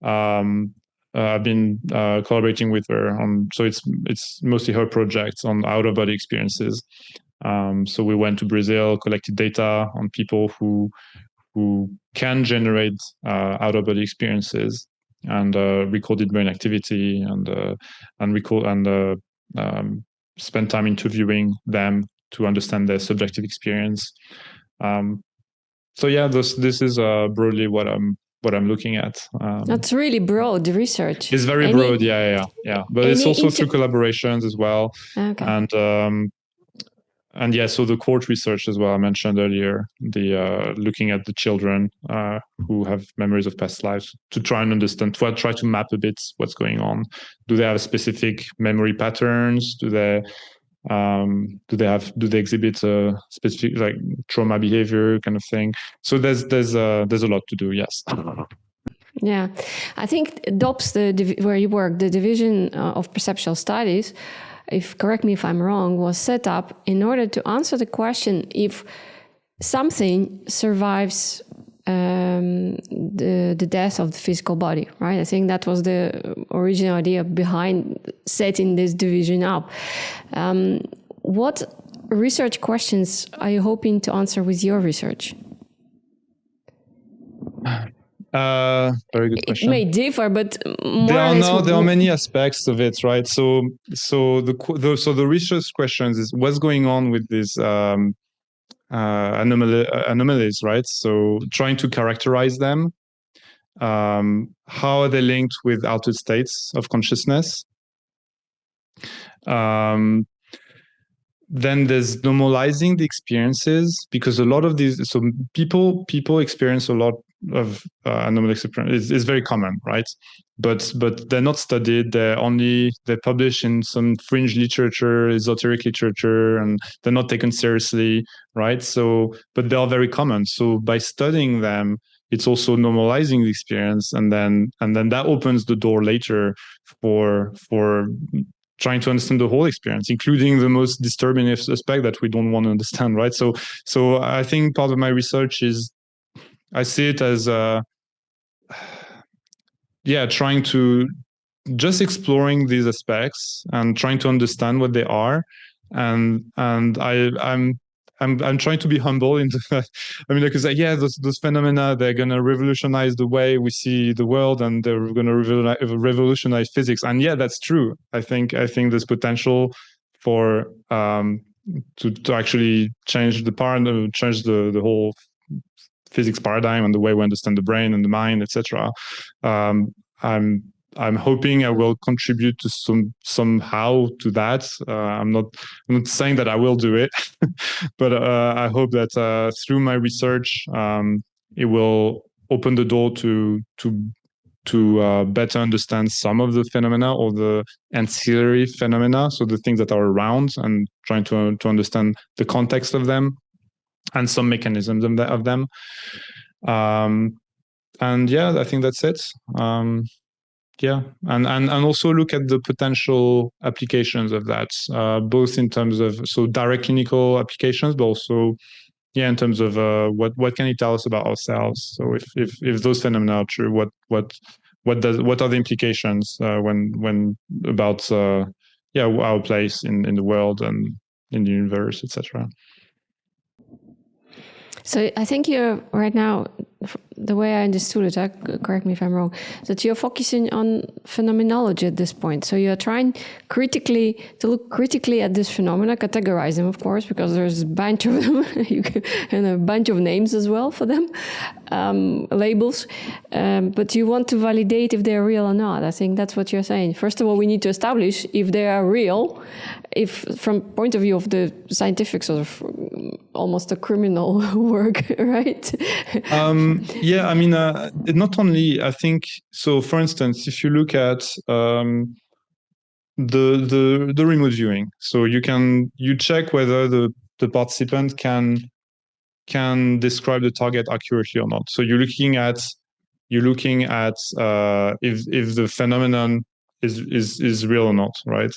I've been collaborating with her on. So it's mostly her projects on out of body experiences. So we went to Brazil, collected data on people who can generate out of body experiences, and recorded brain activity, and spend time interviewing them to understand their subjective experience. This is broadly what I'm looking at. That's really broad research. It's very broad, but it's also through collaborations as well. Okay. So the CORT research as well, I mentioned earlier, the looking at the children who have memories of past lives to try and understand, try to map a bit what's going on. Do they have specific memory patterns? Do they exhibit a specific like trauma behavior kind of thing? So there's a lot to do. Yes. Yeah, I think DOPS, where you work, the Division of Perceptual Studies, correct me if I'm wrong, was set up in order to answer the question if something survives the death of the physical body, right? I think that was the original idea behind setting this division up. What research questions are you hoping to answer with your research? Very good question. It may differ, but there are many aspects of it, right? So the research questions is what's going on with these anomalies, right? So trying to characterize them. How are they linked with altered states of consciousness? Then there's normalizing the experiences, because a lot of these, so people experience a lot of anomalous experience. It's very common, right? But they're not studied. They're published in some fringe literature, esoteric literature, and they're not taken seriously, right? So, but they are very common. So by studying them, it's also normalizing the experience, and then that opens the door later for trying to understand the whole experience, including the most disturbing aspect that we don't want to understand, right? So I think part of my research is, I see it as trying to just exploring these aspects and trying to understand what they are, and I'm trying to be humble in the I mean, because those phenomena, they're gonna revolutionize the way we see the world, and they're gonna revolutionize physics. And that's true. I think there's potential for to actually change the whole physics paradigm and the way we understand the brain and the mind, etc. I'm hoping I will contribute to somehow to that. I'm not saying that I will do it, but I hope that through my research, it will open the door to better understand some of the phenomena, or the ancillary phenomena, so the things that are around, and trying to understand the context of them and some mechanisms of them. And I think that's it. And also look at the potential applications of that, both in terms of direct clinical applications, but also in terms of what can it tell us about ourselves. So if those phenomena are true, what are the implications when about our place in the world and in the universe, etc. So I think you're right now, the way I understood it, correct me if I'm wrong, that you're focusing on phenomenology at this point. So you're trying to look critically at this phenomena, categorize them, of course, because there's a bunch of them, and a bunch of names as well for them, labels. But you want to validate if they're real or not. I think that's what you're saying. First of all, we need to establish if they are real, if from point of view of the scientific sort of almost a criminal work, right? I mean, not only, I think, so for instance, if you look at the remote viewing, so you check whether the participant can describe the target accurately or not. So you're looking at if the phenomenon is real or not, right?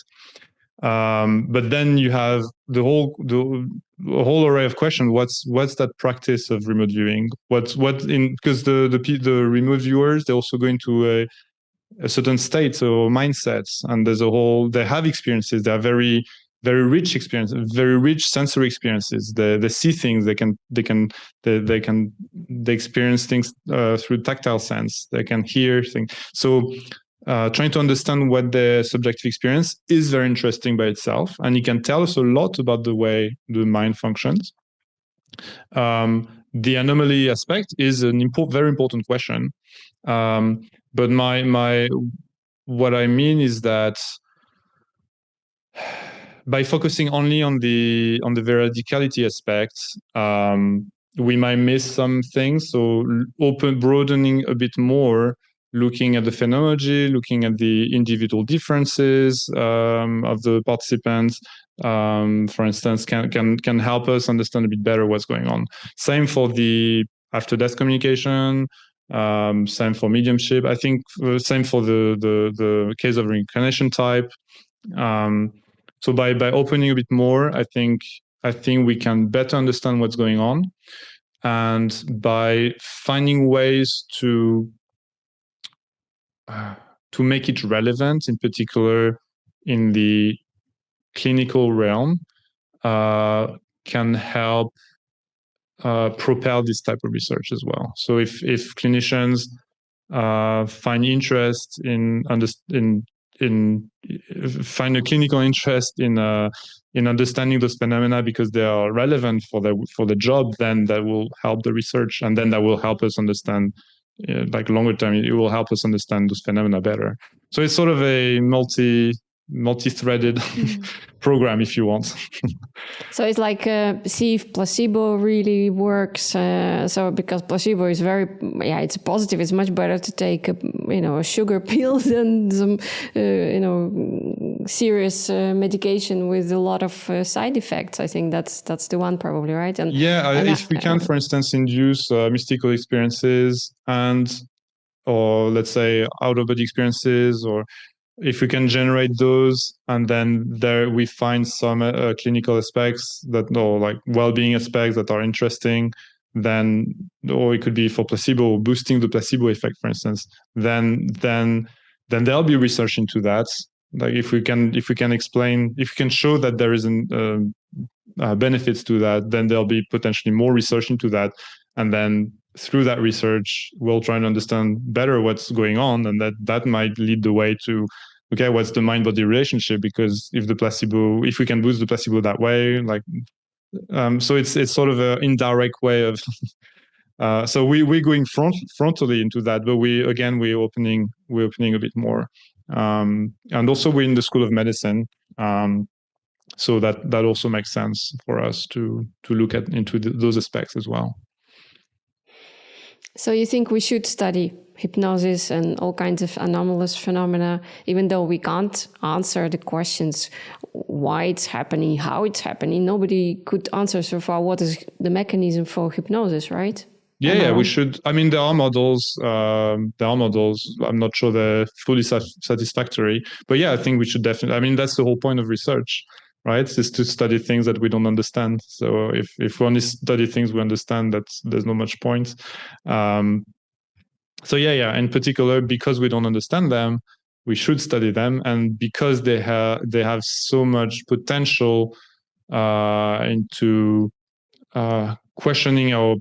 But then you have the whole array of questions. What's that practice of remote viewing? Because the remote viewers, they also go into a certain state or mindsets, and they have experiences. They are very very rich experiences, very rich sensory experiences. They see things. They experience things through tactile sense. They can hear things. So trying to understand what their subjective experience is very interesting by itself, and it can tell us a lot about the way the mind functions. The anomaly aspect is very important question, but what I mean is that by focusing only on the veridicality aspect, we might miss some things. So broadening a bit more, looking at the phenomenology, looking at the individual differences of the participants, for instance, can help us understand a bit better what's going on. Same for the after-death communication. Same for mediumship. I think same for the case of reincarnation type. So by opening a bit more, I think we can better understand what's going on, and by finding ways to make it relevant, in particular in the clinical realm, can help propel this type of research as well. So if clinicians find interest find a clinical interest in understanding those phenomena because they are relevant for the job, then that will help the research, and then that will help us understand, like longer term, it will help us understand those phenomena better. So it's sort of a multi-threaded program, if you want. So it's like see if placebo really works. So because placebo is it's positive. It's much better to take a sugar pill than some serious medication with a lot of side effects. I think that's the one probably, right? And if we can, for instance, induce mystical experiences or let's say out-of-body experiences, or if we can generate those, and then there we find some clinical aspects like well-being aspects that are interesting, then, or it could be for placebo, boosting the placebo effect, for instance, then there'll be research into that. Like if we can explain, if we can show that there is benefits to that, then there'll be potentially more research into that, and then through that research, we'll try and understand better what's going on, and that might lead the way to, okay, what's the mind-body relationship? Because if we can boost the placebo that way, like, so it's sort of an indirect way of. So we're going frontally into that, but we're opening a bit more, and also we're in the School of Medicine, so that also makes sense for us to look into those aspects as well. So you think we should study hypnosis and all kinds of anomalous phenomena, even though we can't answer the questions why it's happening, how it's happening? Nobody could answer so far what is the mechanism for hypnosis, right? Yeah, we should. I mean, there are models. I'm not sure they're fully satisfactory, but yeah, I think we should definitely. I mean, that's the whole point of research, right? Is to study things that we don't understand. So if we only study things we understand, there's not much point. So yeah. In particular, because we don't understand them, we should study them, and because they have so much potential into questioning our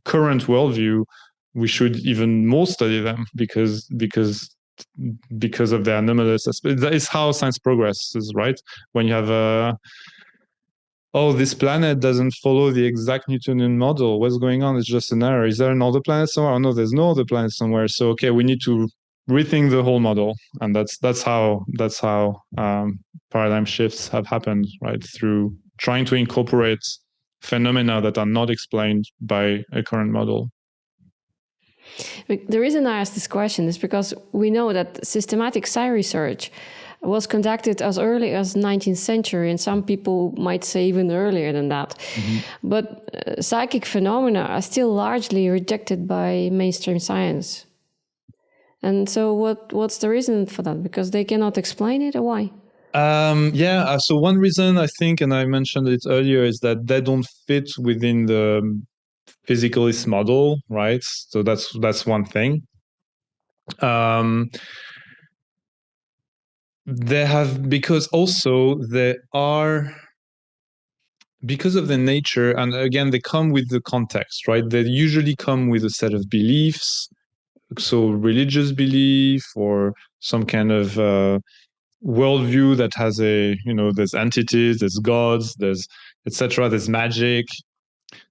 current worldview, we should even more study them because of their anomalous aspect. That is how science progresses, right? When you have this planet doesn't follow the exact Newtonian model. What's going on? It's just an error. Is there another planet somewhere? Oh, no, there's no other planet somewhere. So okay, we need to rethink the whole model, and that's how paradigm shifts have happened, right? Through trying to incorporate phenomena that are not explained by a current model. The reason I ask this question is because we know that systematic Psi-Research was conducted as early as 19th century, and some people might say even earlier than that. Mm-hmm. But psychic phenomena are still largely rejected by mainstream science. And so what's the reason for that? Because they cannot explain it, or why? So one reason, I think, and I mentioned it earlier, is that they don't fit within the physicalist model, right? So that's one thing. Because of the nature, and again, they come with the context, right? They usually come with a set of beliefs, so religious belief or some kind of worldview that has there's entities, there's gods, there's etc., there's magic.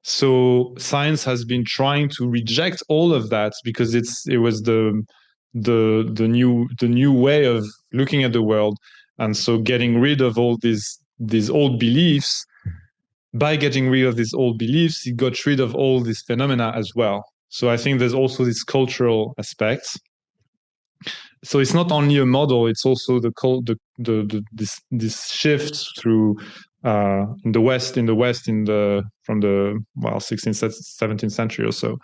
So science has been trying to reject all of that because it was the new way of looking at the world, and so getting rid of all these old beliefs. By getting rid of these old beliefs, it got rid of all these phenomena as well. So I think there's also this cultural aspect. So it's not only a model; it's also this shift through in the West from the 16th, 17th century or so,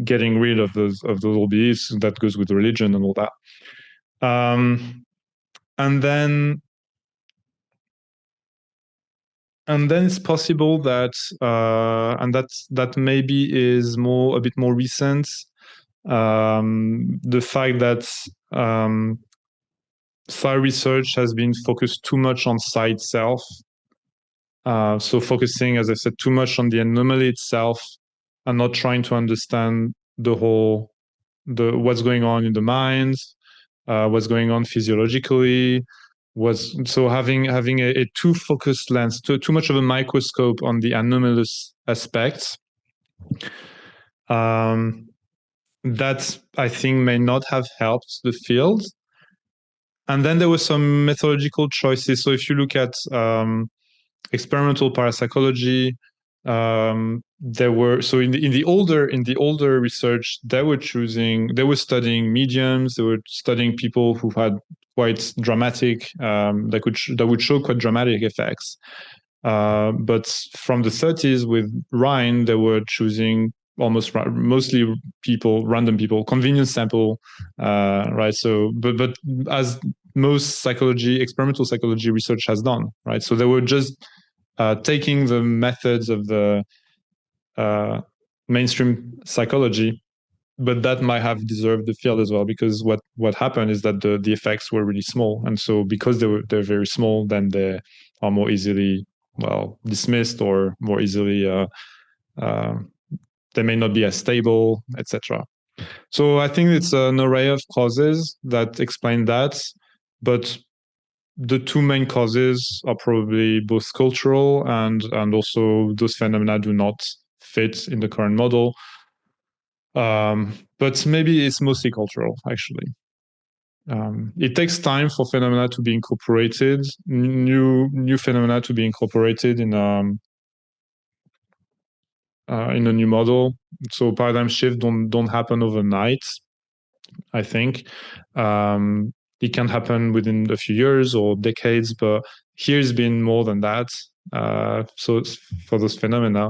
getting rid of those old beliefs that goes with religion and all that, and then it's possible that and that maybe is a bit more recent. The fact that Psi-Research has been focused too much on Psi itself. So focusing, as I said, too much on the anomaly itself and not trying to understand what's going on in the mind, what's going on physiologically, having a too focused lens, too much of a microscope on the anomalous aspects. That I think may not have helped the field. And then there were some methodological choices. So if you look at experimental parapsychology, there were in the older research they were studying mediums, they were studying people who had quite dramatic that would show quite dramatic effects. But from the 30s with Rhine, they were choosing mostly random people, convenience sample, right? So, but as most experimental psychology research has done, right? So they were just taking the methods of the mainstream psychology, but that might have deserved the field as well, because what happened is that the effects were really small, and so because they're very small, then they are more easily dismissed, or more easily they may not be as stable, etc. So I think it's an array of causes that explain that, but the two main causes are probably both cultural, and also those phenomena do not fit in the current model. But maybe it's mostly cultural, actually. It takes time for phenomena to be incorporated, new phenomena to be incorporated in a new model. So paradigm shift don't happen overnight, I think. It can happen within a few years or decades, but here's been more than that. So for those phenomena,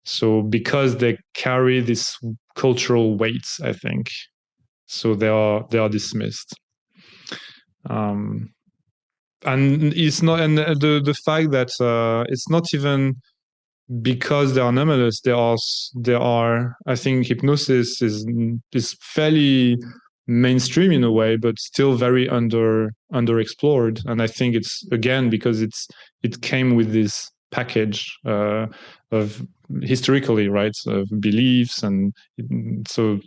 so because they carry this cultural weight, I think, so they are dismissed. And it's not, and the fact that it's not even because they are anomalous. There are. I think hypnosis is fairly mainstream in a way, but still very underexplored. And I think it's, again, because it came with this package of historically, right, of beliefs, and so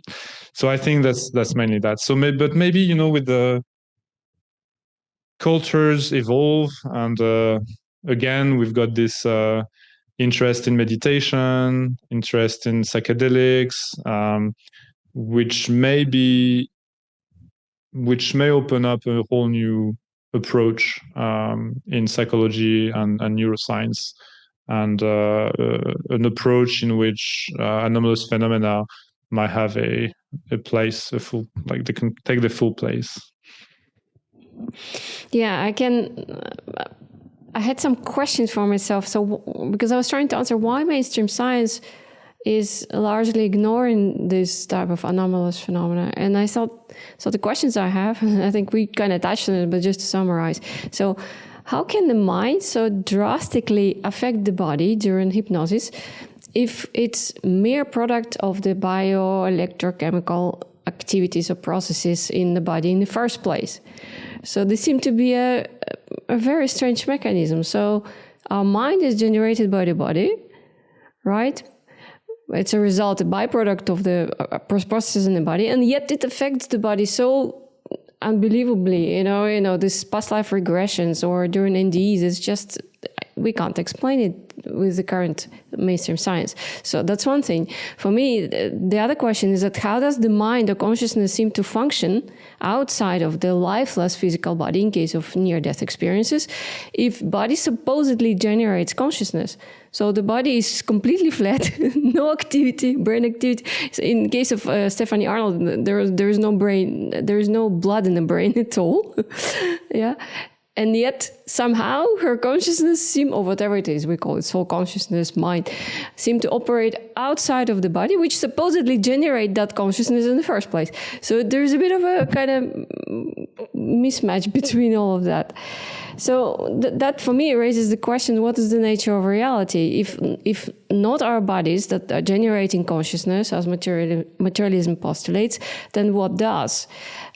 I think that's mainly that. So but maybe, with the cultures evolve, and again, we've got this interest in meditation, interest in psychedelics, which may open up a whole new approach in psychology and neuroscience, and an approach in which anomalous phenomena might have a place, they can take the full place. Yeah, I had some questions for myself. So, because I was trying to answer why mainstream science is largely ignoring this type of anomalous phenomena. And I thought, so the questions I have, I think we kind of touched on it, but just to summarize. So how can the mind so drastically affect the body during hypnosis if it's mere product of the bioelectrochemical activities or processes in the body in the first place? So this seemed to be a very strange mechanism. So our mind is generated by the body, right? It's a result, a byproduct of the processes in the body, and yet it affects the body so unbelievably. This past life regressions or during NDEs, it's just, we can't explain it with the current mainstream science. So that's one thing. For me, the other question is that how does the mind or consciousness seem to function outside of the lifeless physical body in case of near-death experiences if body supposedly generates consciousness? So the body is completely flat, no activity, brain activity. So in case of Stephanie Arnold, there is no brain, there is no blood in the brain at all. Yeah. And yet somehow her consciousness or whatever it is, we call it soul consciousness, mind, seem to operate outside of the body, which supposedly generate that consciousness in the first place. So there's a bit of a kind of mismatch between all of that. So that for me raises the question, what is the nature of reality? If not our bodies that are generating consciousness, as materialism postulates, then what does?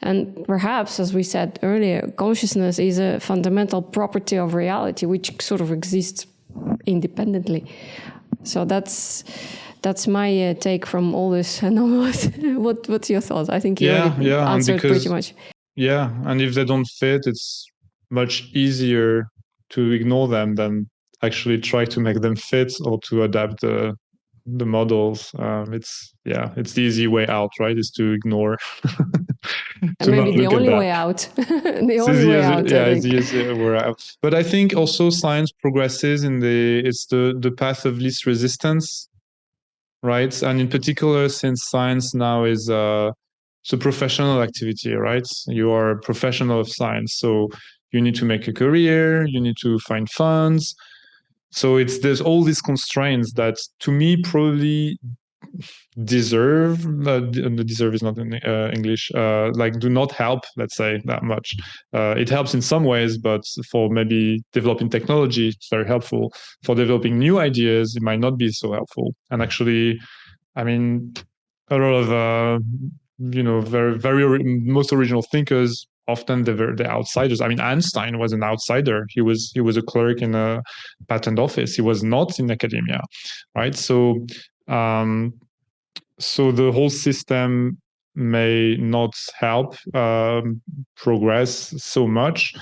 And perhaps, as we said earlier, consciousness is a fundamental property of reality, which sort of exists independently. So that's my take from all this anomalous. What's your thoughts? I think you already answered pretty much. Yeah, and if they don't fit, it's much easier to ignore them than actually try to make them fit or to adapt the models. It's the easy way out, right? Is to ignore. And maybe the only way out. The only way out. Yeah, it's the easy way out. But I think also science progresses it's the path of least resistance, right? And in particular, since science now is it's a professional activity, right? You are a professional of science, so you need to make a career, you need to find funds. So there's all these constraints that, to me, probably deserve deserve is not in English, like do not help, let's say, that much. It helps in some ways, but for maybe developing technology, it's very helpful. For developing new ideas, it might not be so helpful. And actually, I mean, a lot of most original thinkers, often they're outsiders. I mean, Einstein was an outsider. He was a clerk in a patent office. He was not in academia, right? So the whole system may not help progress so much.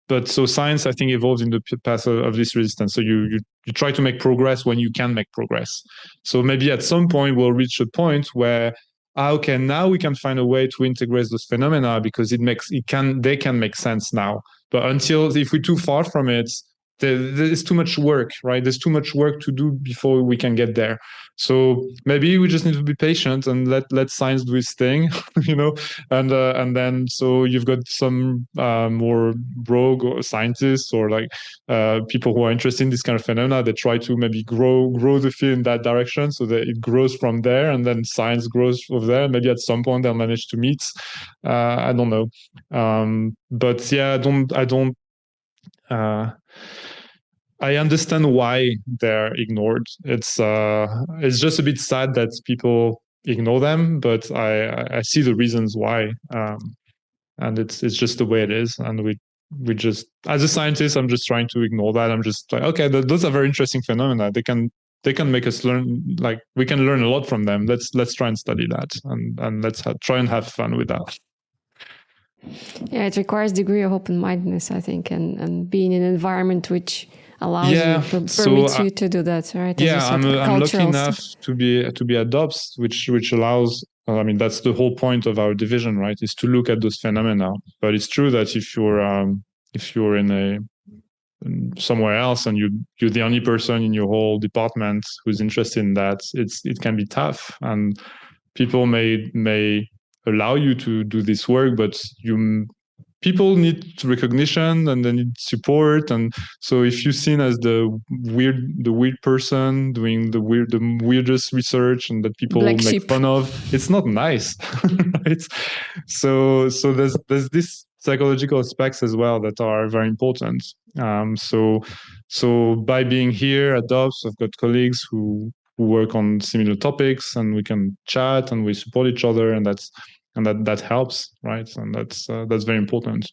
But so science, I think, evolves in the path of this resistance. So you try to make progress when you can make progress. So maybe at some point we'll reach a point where, okay, now we can find a way to integrate those phenomena because they can make sense now. But if we're too far from it, there's too much work, right? There's too much work to do before we can get there. So maybe we just need to be patient and let science do its thing, and then so you've got some more rogue or scientists or like people who are interested in this kind of phenomena. They try to maybe grow the field in that direction so that it grows from there, and then science grows from there. Maybe at some point they'll manage to meet. I don't know, but yeah, I don't. I understand why they're ignored. It's just a bit sad that people ignore them, but I see the reasons why, and it's just the way it is. And we just, as a scientist, I'm just trying to ignore that. I'm just like, okay, those are very interesting phenomena. They can make us learn. Like we can learn a lot from them. Let's try and study that, and let's try and have fun with that. Yeah, it requires a degree of open-mindedness, I think, and being in an environment which allows permits you to do that, right? Yeah, I'm lucky enough to be at OBEs, which allows. I mean, that's the whole point of our division, right? Is to look at those phenomena. But it's true that if you're in somewhere else and you're the only person in your whole department who's interested in that, it can be tough, and people may allow you to do this work, but people need recognition and they need support. And so if you're seen as the weird person doing the weirdest research and that people make fun of, it's not nice. Right? So there's this psychological aspects as well that are very important. So by being here at OBEs, I've got colleagues who work on similar topics, and we can chat and we support each other, and that helps, right? And that's very important.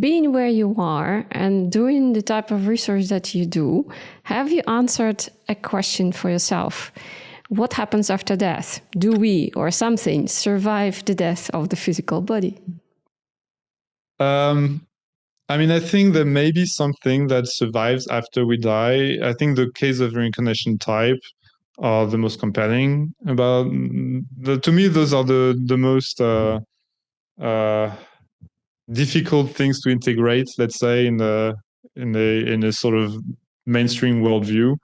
Being where you are and doing the type of research that you do, have you answered a question for yourself? What happens after death? Do we or something survive the death of the physical body? I mean, I think there may be something that survives after we die. I think the case of Reincarnation Type are the most compelling. To me, those are the most difficult things to integrate, let's say, in a sort of mainstream worldview.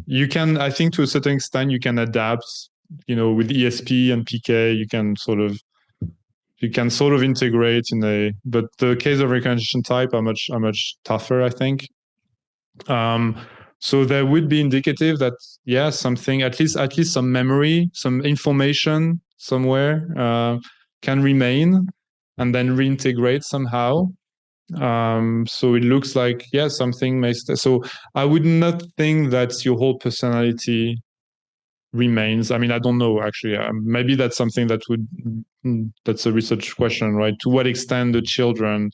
You can, I think, to a certain extent, you can adapt. With ESP and PK, you can sort of integrate but the case of Reincarnation Type are much tougher, I think. So there would be indicative that something, at least some memory, some information somewhere can remain and then reintegrate somehow. So it looks like something may stay. So I would not think that your whole personality remains. I mean, I don't know actually. Maybe that's something that's a research question, right? To what extent the children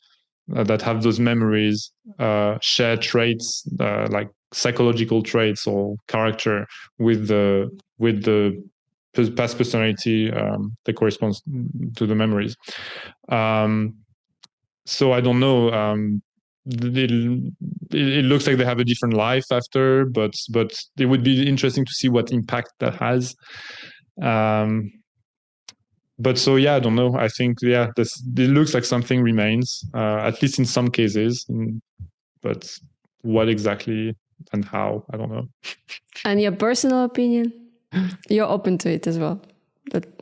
that have those memories share traits like psychological traits or character with the past personality that corresponds to the memories. So I don't know. It looks like they have a different life after, but it would be interesting to see what impact that has. But so I don't know. I think it looks like something remains, at least in some cases. But what exactly and how, I don't know. And your personal opinion? You're open to it as well.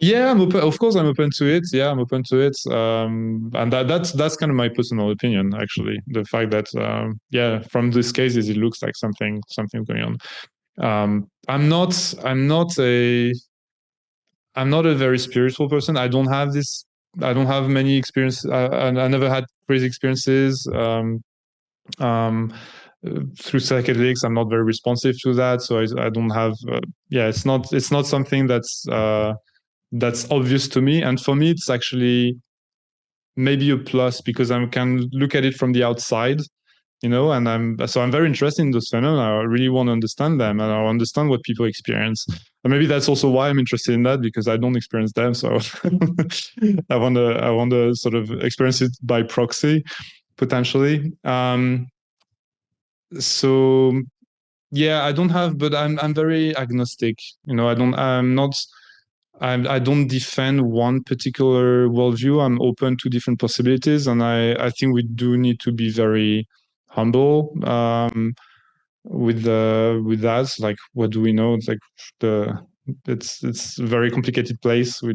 Yeah, I'm open. Of course, I'm open to it. Yeah, I'm open to it. And that's kind of my personal opinion, actually. The fact that from these cases, it looks like something going on. I'm not a very spiritual person. I don't have many experiences. I never had crazy experiences. Through psychedelics, I'm not very responsive to that, so I don't have. It's not something that's obvious to me, and for me, it's actually maybe a plus because I can look at it from the outside, and I'm very interested in those phenomena. I really want to understand them, and I understand what people experience. And maybe that's also why I'm interested in that, because I don't experience them. So I want to sort of experience it by proxy, potentially. So yeah, I don't have, but I'm very agnostic. I don't defend one particular worldview. I'm open to different possibilities, and I think we do need to be very humble with that. Like, what do we know? It's like it's a very complicated place. We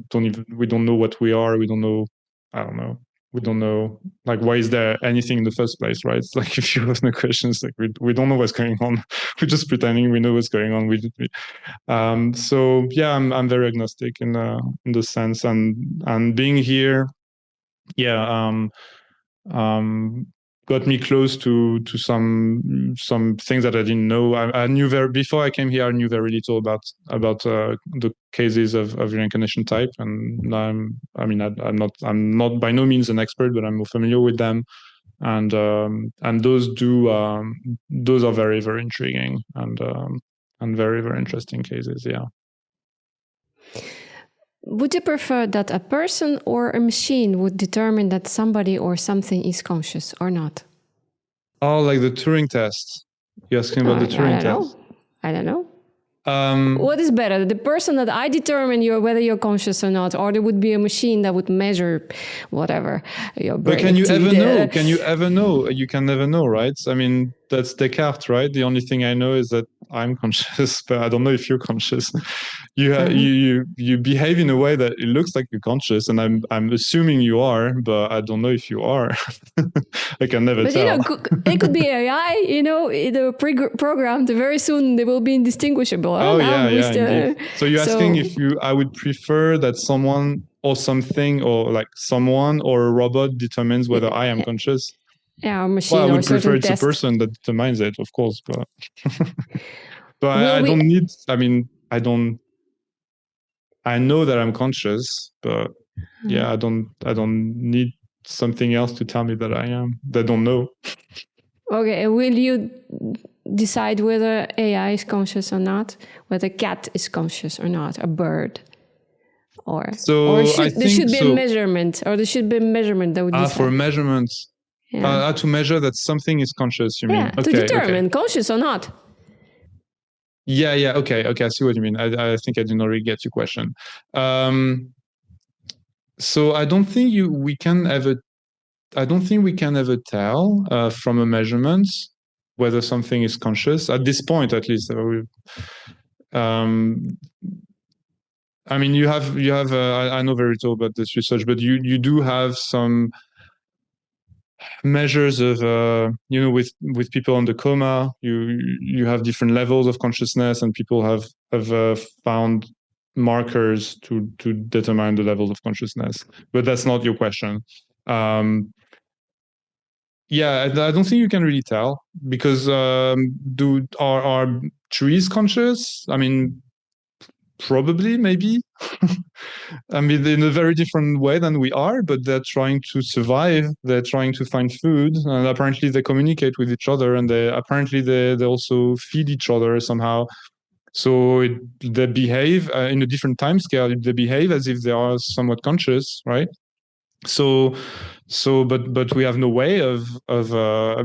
don't know what we are. We don't know. I don't know. We don't know, like, why is there anything in the first place, right? It's like, if you ask the questions, like, we don't know what's going on. We're just pretending we know what's going on. So yeah, I'm very agnostic in the sense, and being here, got me close to some things that I didn't know. I knew before I came here, I knew very little about the cases of reincarnation type, and I'm not by no means an expert, but I'm more familiar with them, and those are very, very intriguing and very, very interesting cases. Yeah. Would you prefer that a person or a machine would determine that somebody or something is conscious or not? Oh, like the Turing test. You're asking about the Turing test? I don't know. What is better, the person that I determine whether you're conscious or not, or there would be a machine that would measure whatever your brain? But can you ever know? Can you ever know? You can never know, right? I mean, that's Descartes, right? The only thing I know is that I'm conscious, but I don't know if you're conscious. You behave in a way that it looks like you're conscious, and I'm assuming you are, but I don't know if you are. I can never tell. It could be AI, either programmed. Very soon they will be indistinguishable. Oh yeah. So you're asking if I would prefer that someone or something, or like someone or a robot determines whether I am conscious? Yeah, or machine. Well, I would prefer it's a person that determines it, of course, but I don't need. I mean, I know that I'm conscious, but yeah, I don't need something else to tell me that I am. They don't know. Okay, and will you decide whether AI is conscious or not? Whether a cat is conscious or not? A bird? There should be a measurement, or there should be a measurement that would decide. For measurement. Yeah. To measure that something is conscious, you mean? Yeah, to determine conscious or not. Yeah. Okay. I see what you mean. I think I did not really get your question. So I don't think we can ever tell from a measurement whether something is conscious at this point, at least. I mean, you have. I know very little about this research, but you do have some measures of with people on the coma. You have different levels of consciousness, and people have found markers to determine the levels of consciousness. But that's not your question. Yeah, I don't think you can really tell, because are trees conscious? I mean, probably, maybe. I mean, in a very different way than we are, but they're trying to survive. They're trying to find food, and apparently they communicate with each other, and they also feed each other somehow. So they behave in a different time scale. They behave as if they are somewhat conscious, right? But we have no way of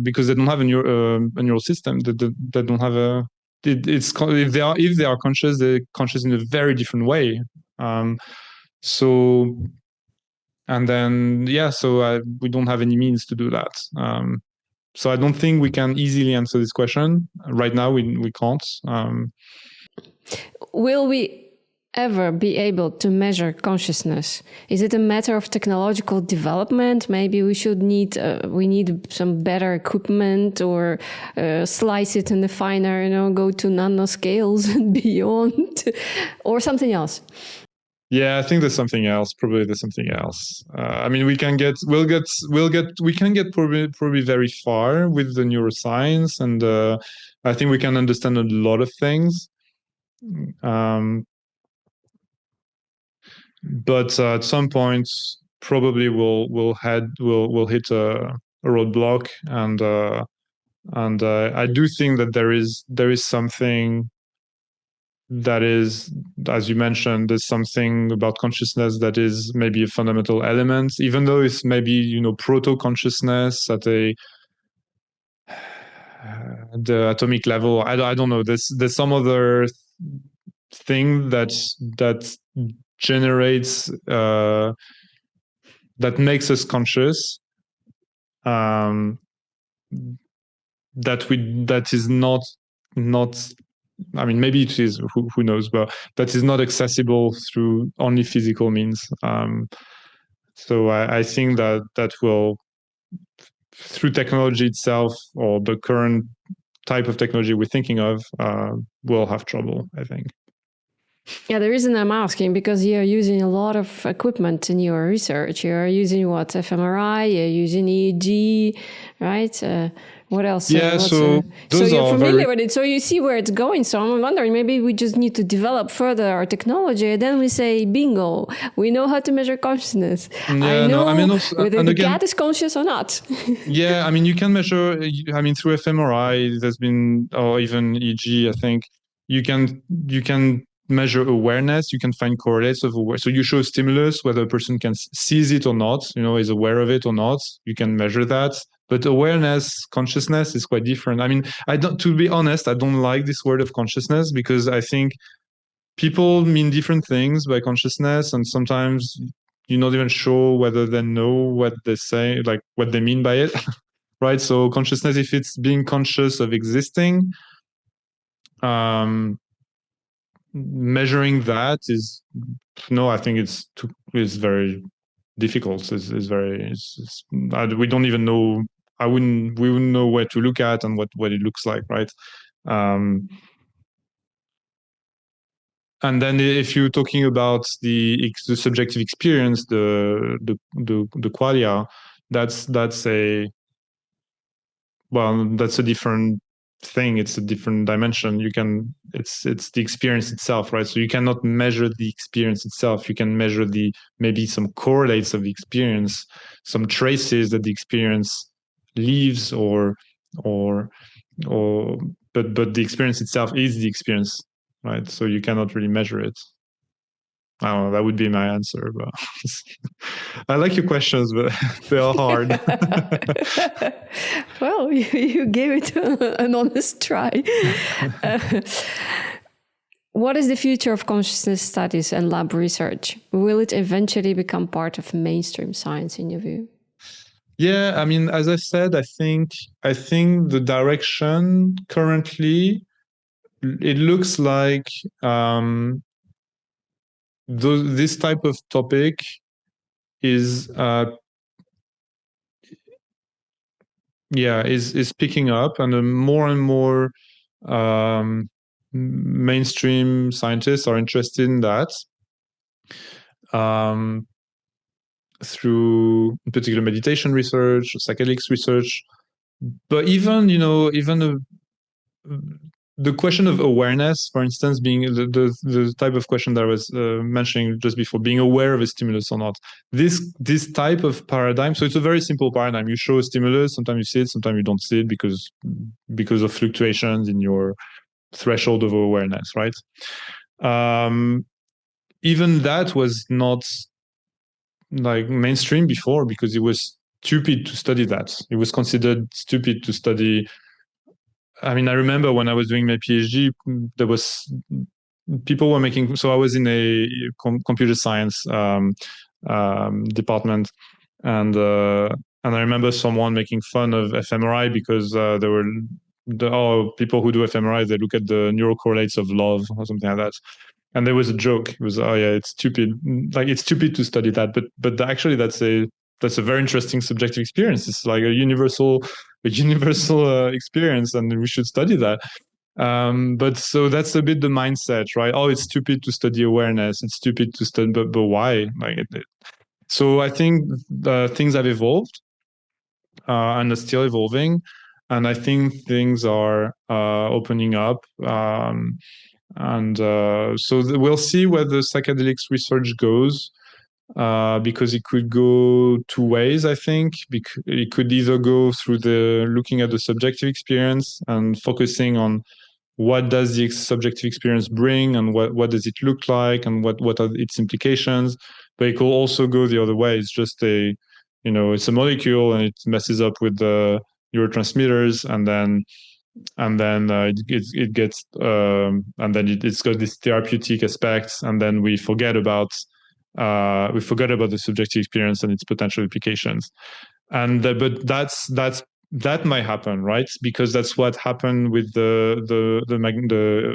because they don't have a neural system. They don't have a. If they are conscious, they're conscious in a very different way. And then we don't have any means to do that. So I don't think we can easily answer this question right now. We can't. Will we ever be able to measure consciousness? Is it a matter of technological development? Maybe we need some better equipment, or slice it in the finer, go to nanoscales and beyond, or something else? Yeah, I think there's something else. Probably there's something else. I mean, we can get probably very far with the neuroscience, and I think we can understand a lot of things. But at some point, probably we'll hit a roadblock, and I do think that there is something that is, as you mentioned, there's something about consciousness that is maybe a fundamental element, even though it's maybe proto-consciousness at the atomic level. I don't know. There's some other thing that generates that makes us conscious, that is not I mean, maybe it is, who knows, but that is not accessible through only physical means. So I think that will, through technology itself, or the current type of technology we're thinking of, will have trouble, I think. Yeah, the reason I'm asking, because you're using a lot of equipment in your research. You're using what? fMRI, you're using EEG, right? What else? Yeah, so you're familiar with it, so you see where it's going. So I'm wondering, maybe we just need to develop further our technology, and then we say, bingo, we know how to measure consciousness. Yeah, whether the cat is conscious or not. Yeah, I mean, you can measure, through fMRI, there's been, or even EEG, I think, you can measure awareness. You can find correlates of awareness. So you show stimulus, whether a person sees it or not, is aware of it or not. You can measure that. But awareness, consciousness is quite different. I mean, to be honest, I don't like this word of consciousness, because I think people mean different things by consciousness, and sometimes you're not even sure whether they know what they say, like what they mean by it. Right? So consciousness, if it's being conscious of existing, measuring that is, I think it's very difficult. We don't even know. We wouldn't know where to look at and what it looks like, right? And then if you're talking about the subjective experience, the qualia, that's a different thing. It's a different dimension. It's the experience itself, right? So you cannot measure the experience itself. You can measure maybe some correlates of the experience, some traces that the experience leaves, but the experience itself is the experience, right? So you cannot really measure it. I don't know, that would be my answer, but I like your questions, but they are hard. Well, you gave it an honest try. What is the future of consciousness studies and lab research? Will it eventually become part of mainstream science, in your view? Yeah, I mean, as I said, I think the direction currently, it looks like this type of topic is picking up, and more and more mainstream scientists are interested in that, through in particular meditation research, psychedelics research, but even the question of awareness, for instance, being the type of question that I was mentioning just before, being aware of a stimulus or not. This type of paradigm, so it's a very simple paradigm. You show a stimulus, sometimes you see it, sometimes you don't see it, because of fluctuations in your threshold of awareness, right? Even that was not like mainstream before, because it was stupid to study that. It was considered stupid to study. I mean, I remember when I was doing my PhD, there was people were making. So I was in a computer science department, and I remember someone making fun of fMRI, because there were people who do fMRI, they look at the neural correlates of love or something like that. And there was a joke. It was, oh yeah, it's stupid. Like it's stupid to study that, but actually that's a very interesting subjective experience. It's like a universal experience, and we should study that. But so that's a bit the mindset, right? Oh, it's stupid to study awareness. It's stupid to study, but why? So I think things have evolved and are still evolving, and I think things are opening up. And so we'll see where the psychedelics research goes, because it could go two ways, I think. It could either go through looking at the subjective experience and focusing on what does the subjective experience bring, and what does it look like, and what are its implications. But it could also go the other way. It's just it's a molecule, and it messes up with the neurotransmitters, and then it gets and then it's got this therapeutic aspects, and then we forget about the subjective experience and its potential implications. And but that might happen, right? Because that's what happened with the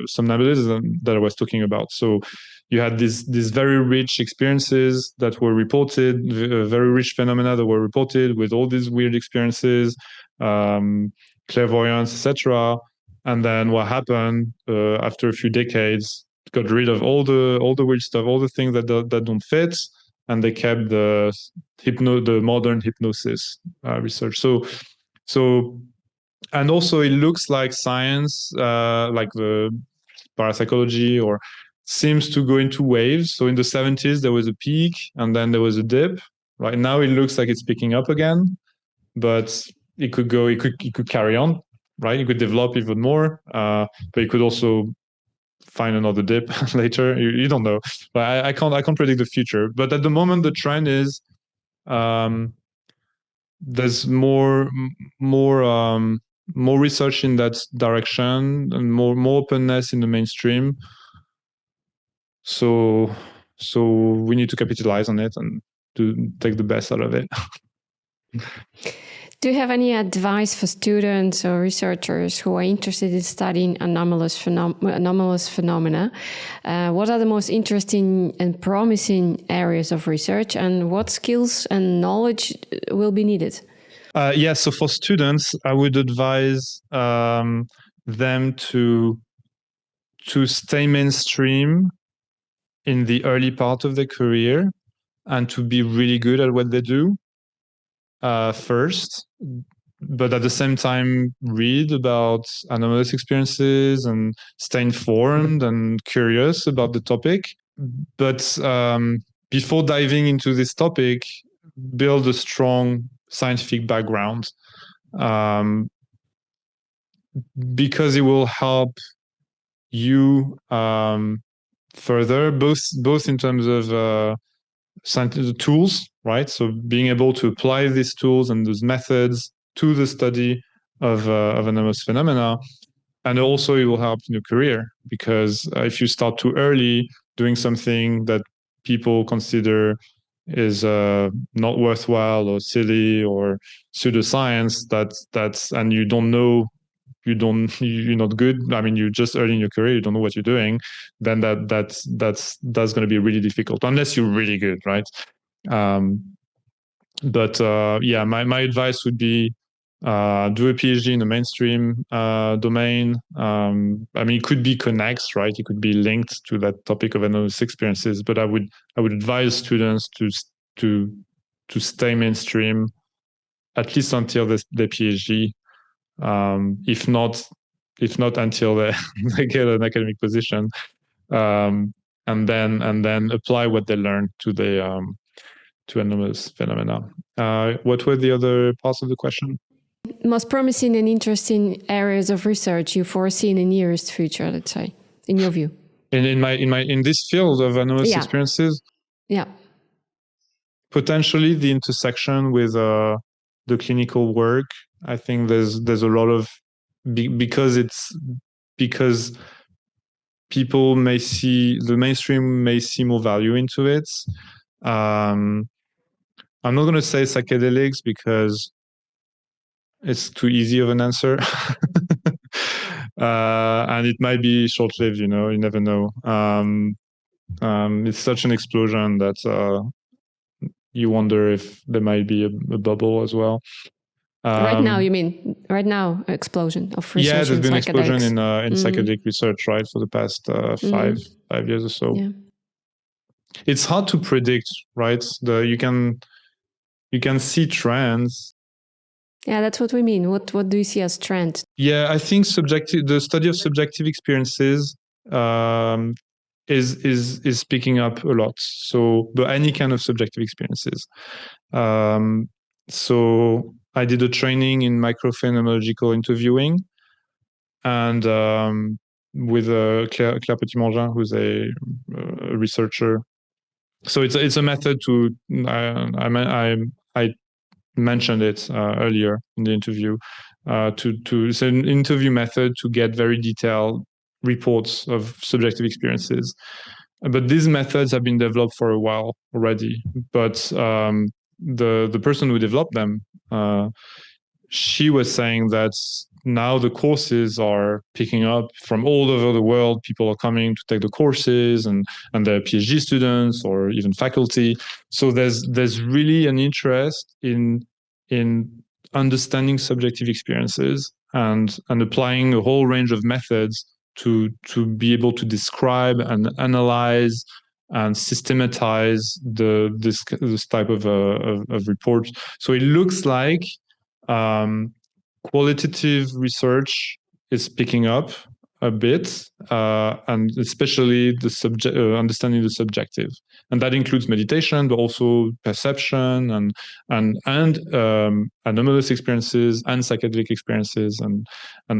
somnambulism that I was talking about. So you had these very rich experiences that were reported, very rich phenomena that were reported with all these weird experiences, clairvoyance, etc. And then what happened after a few decades? Got rid of all the weird stuff, all the things that don't fit, and they kept the modern hypnosis research. So, and also it looks like science, like the parapsychology, or seems to go into waves. So in the 70s there was a peak, and then there was a dip. Right now it looks like it's picking up again, but it could carry on, right? It could develop even more, but it could also find another dip later. You don't know, but I can't predict the future. But at the moment, the trend is there's more research in that direction, and more openness in the mainstream. So we need to capitalize on it and to take the best out of it. Do you have any advice for students or researchers who are interested in studying anomalous phenomena? What are the most interesting and promising areas of research, and what skills and knowledge will be needed? So for students, I would advise them to stay mainstream in the early part of their career, and to be really good at what they do first, but at the same time read about anomalous experiences and stay informed and curious about the topic. But before diving into this topic, build a strong scientific background, because it will help you further, both in terms of scientific tools, right? So being able to apply these tools and those methods to the study of anomalous phenomena, and also it will help in your career, because if you start too early doing something that people consider is not worthwhile or silly or pseudoscience, that's and you don't know, you're not good. I mean, you're just early in your career, you don't know what you're doing, then that's going to be really difficult, unless you're really good, right? But my advice would be do a PhD in the mainstream domain. I mean, it could be connects, right? It could be linked to that topic of anomalous experiences. But I would advise students to stay mainstream, at least until their PhD. If not until they get an academic position, and then apply what they learned to anomalous phenomena. What were the other parts of the question? Most promising and interesting areas of research you foresee in the nearest future, let's say, in your view? In this field of anomalous experiences? Yeah. Potentially the intersection with the clinical work. I think there's a lot of, because people may see, the mainstream may see more value into it. I'm not going to say psychedelics because it's too easy of an answer. And it might be short-lived, you never know. It's such an explosion that you wonder if there might be a bubble as well. Right now, you mean? Right now, explosion of research. Yeah, there's been an explosion in psychedelic research, right, for the past 5 years or so. Yeah. It's hard to predict, right? You can see trends. Yeah, that's what we mean. What do you see as trend? Yeah, I think the study of subjective experiences is picking up a lot. So, but any kind of subjective experiences. So I did a training in microphenomenological interviewing, and with Claire Petit-Mangin, who's a researcher. So it's a method to I mentioned it earlier in the interview. It's an interview method to get very detailed reports of subjective experiences. But these methods have been developed for a while already. But the person who developed them, she was saying that now the courses are picking up from all over the world. People are coming to take the courses, and they're PhD students or even faculty. So there's really an interest in understanding subjective experiences and applying a whole range of methods to be able to describe and analyze and systematize this type of report. So it looks like qualitative research is picking up a bit, and especially the understanding the subjective, and that includes meditation, but also perception and anomalous experiences and psychedelic experiences, and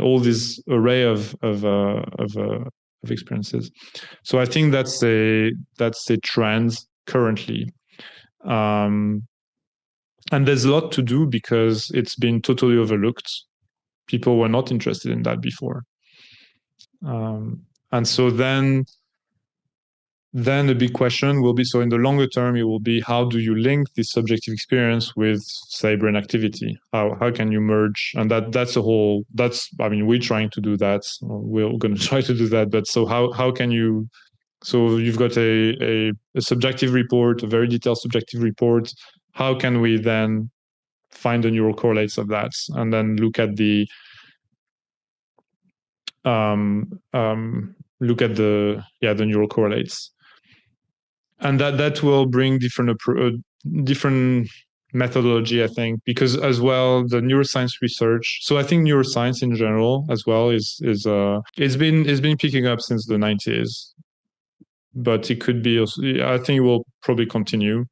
all this array of experiences. So I think that's a trend currently. And there's a lot to do because it's been totally overlooked. People were not interested in that before. And so then the big question will be, so in the longer term, it will be, how do you link this subjective experience with, say, brain activity? How can you merge? And we're trying to do that. We're going to try to do that. But so how can you, so you've got a subjective report, a very detailed subjective report. How can we then find the neural correlates of that, and then look at the neural correlates, and that will bring different methodology, I think, because as well the neuroscience research. So I think neuroscience in general as well is it's been picking up since the 90s, but it could be also, I think it will probably continue.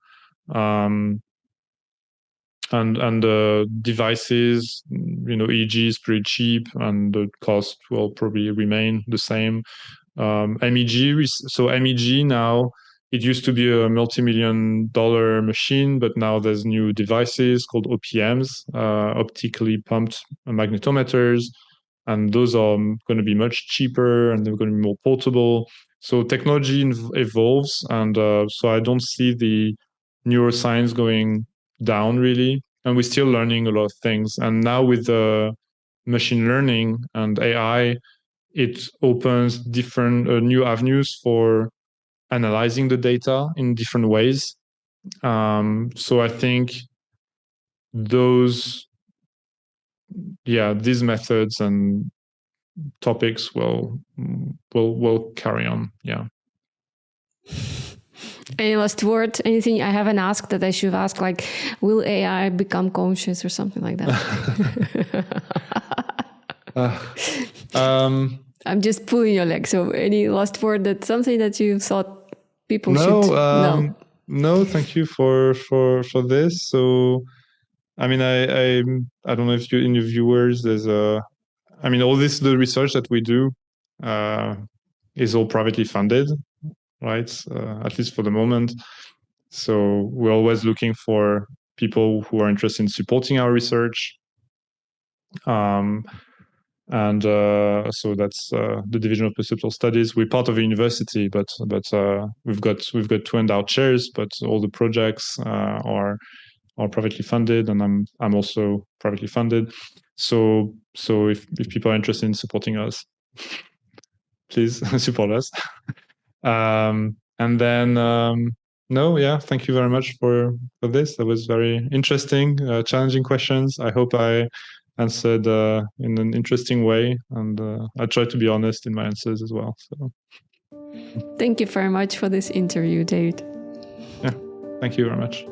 And devices, EEG is pretty cheap, and the cost will probably remain the same. MEG, so MEG now, it used to be a multi-million-dollar machine, but now there's new devices called OPMs, optically pumped magnetometers, and those are going to be much cheaper, and they're going to be more portable. So technology evolves, and so I don't see the neuroscience going down really, and we're still learning a lot of things. And now with machine learning and AI, it opens different new avenues for analyzing the data in different ways. So I think these methods and topics will carry on. Yeah. Any last word? Anything I haven't asked that I should ask? Like, will AI become conscious or something like that? I'm just pulling your leg. So, any last word? That's something that you thought people should? No. Thank you for this. So, I mean, I don't know if in your viewers there's the research that we do is all privately funded, right? At least for the moment. So we're always looking for people who are interested in supporting our research. And so that's the Division of Perceptual Studies. We're part of a university, but we've got two endowed chairs, but all the projects are privately funded, and I'm also privately funded. So if people are interested in supporting us, please support us. And then, thank you very much for this. That was very interesting, challenging questions. I hope I answered in an interesting way, and I tried to be honest in my answers as well. So, thank you very much for this interview, David. Yeah, thank you very much.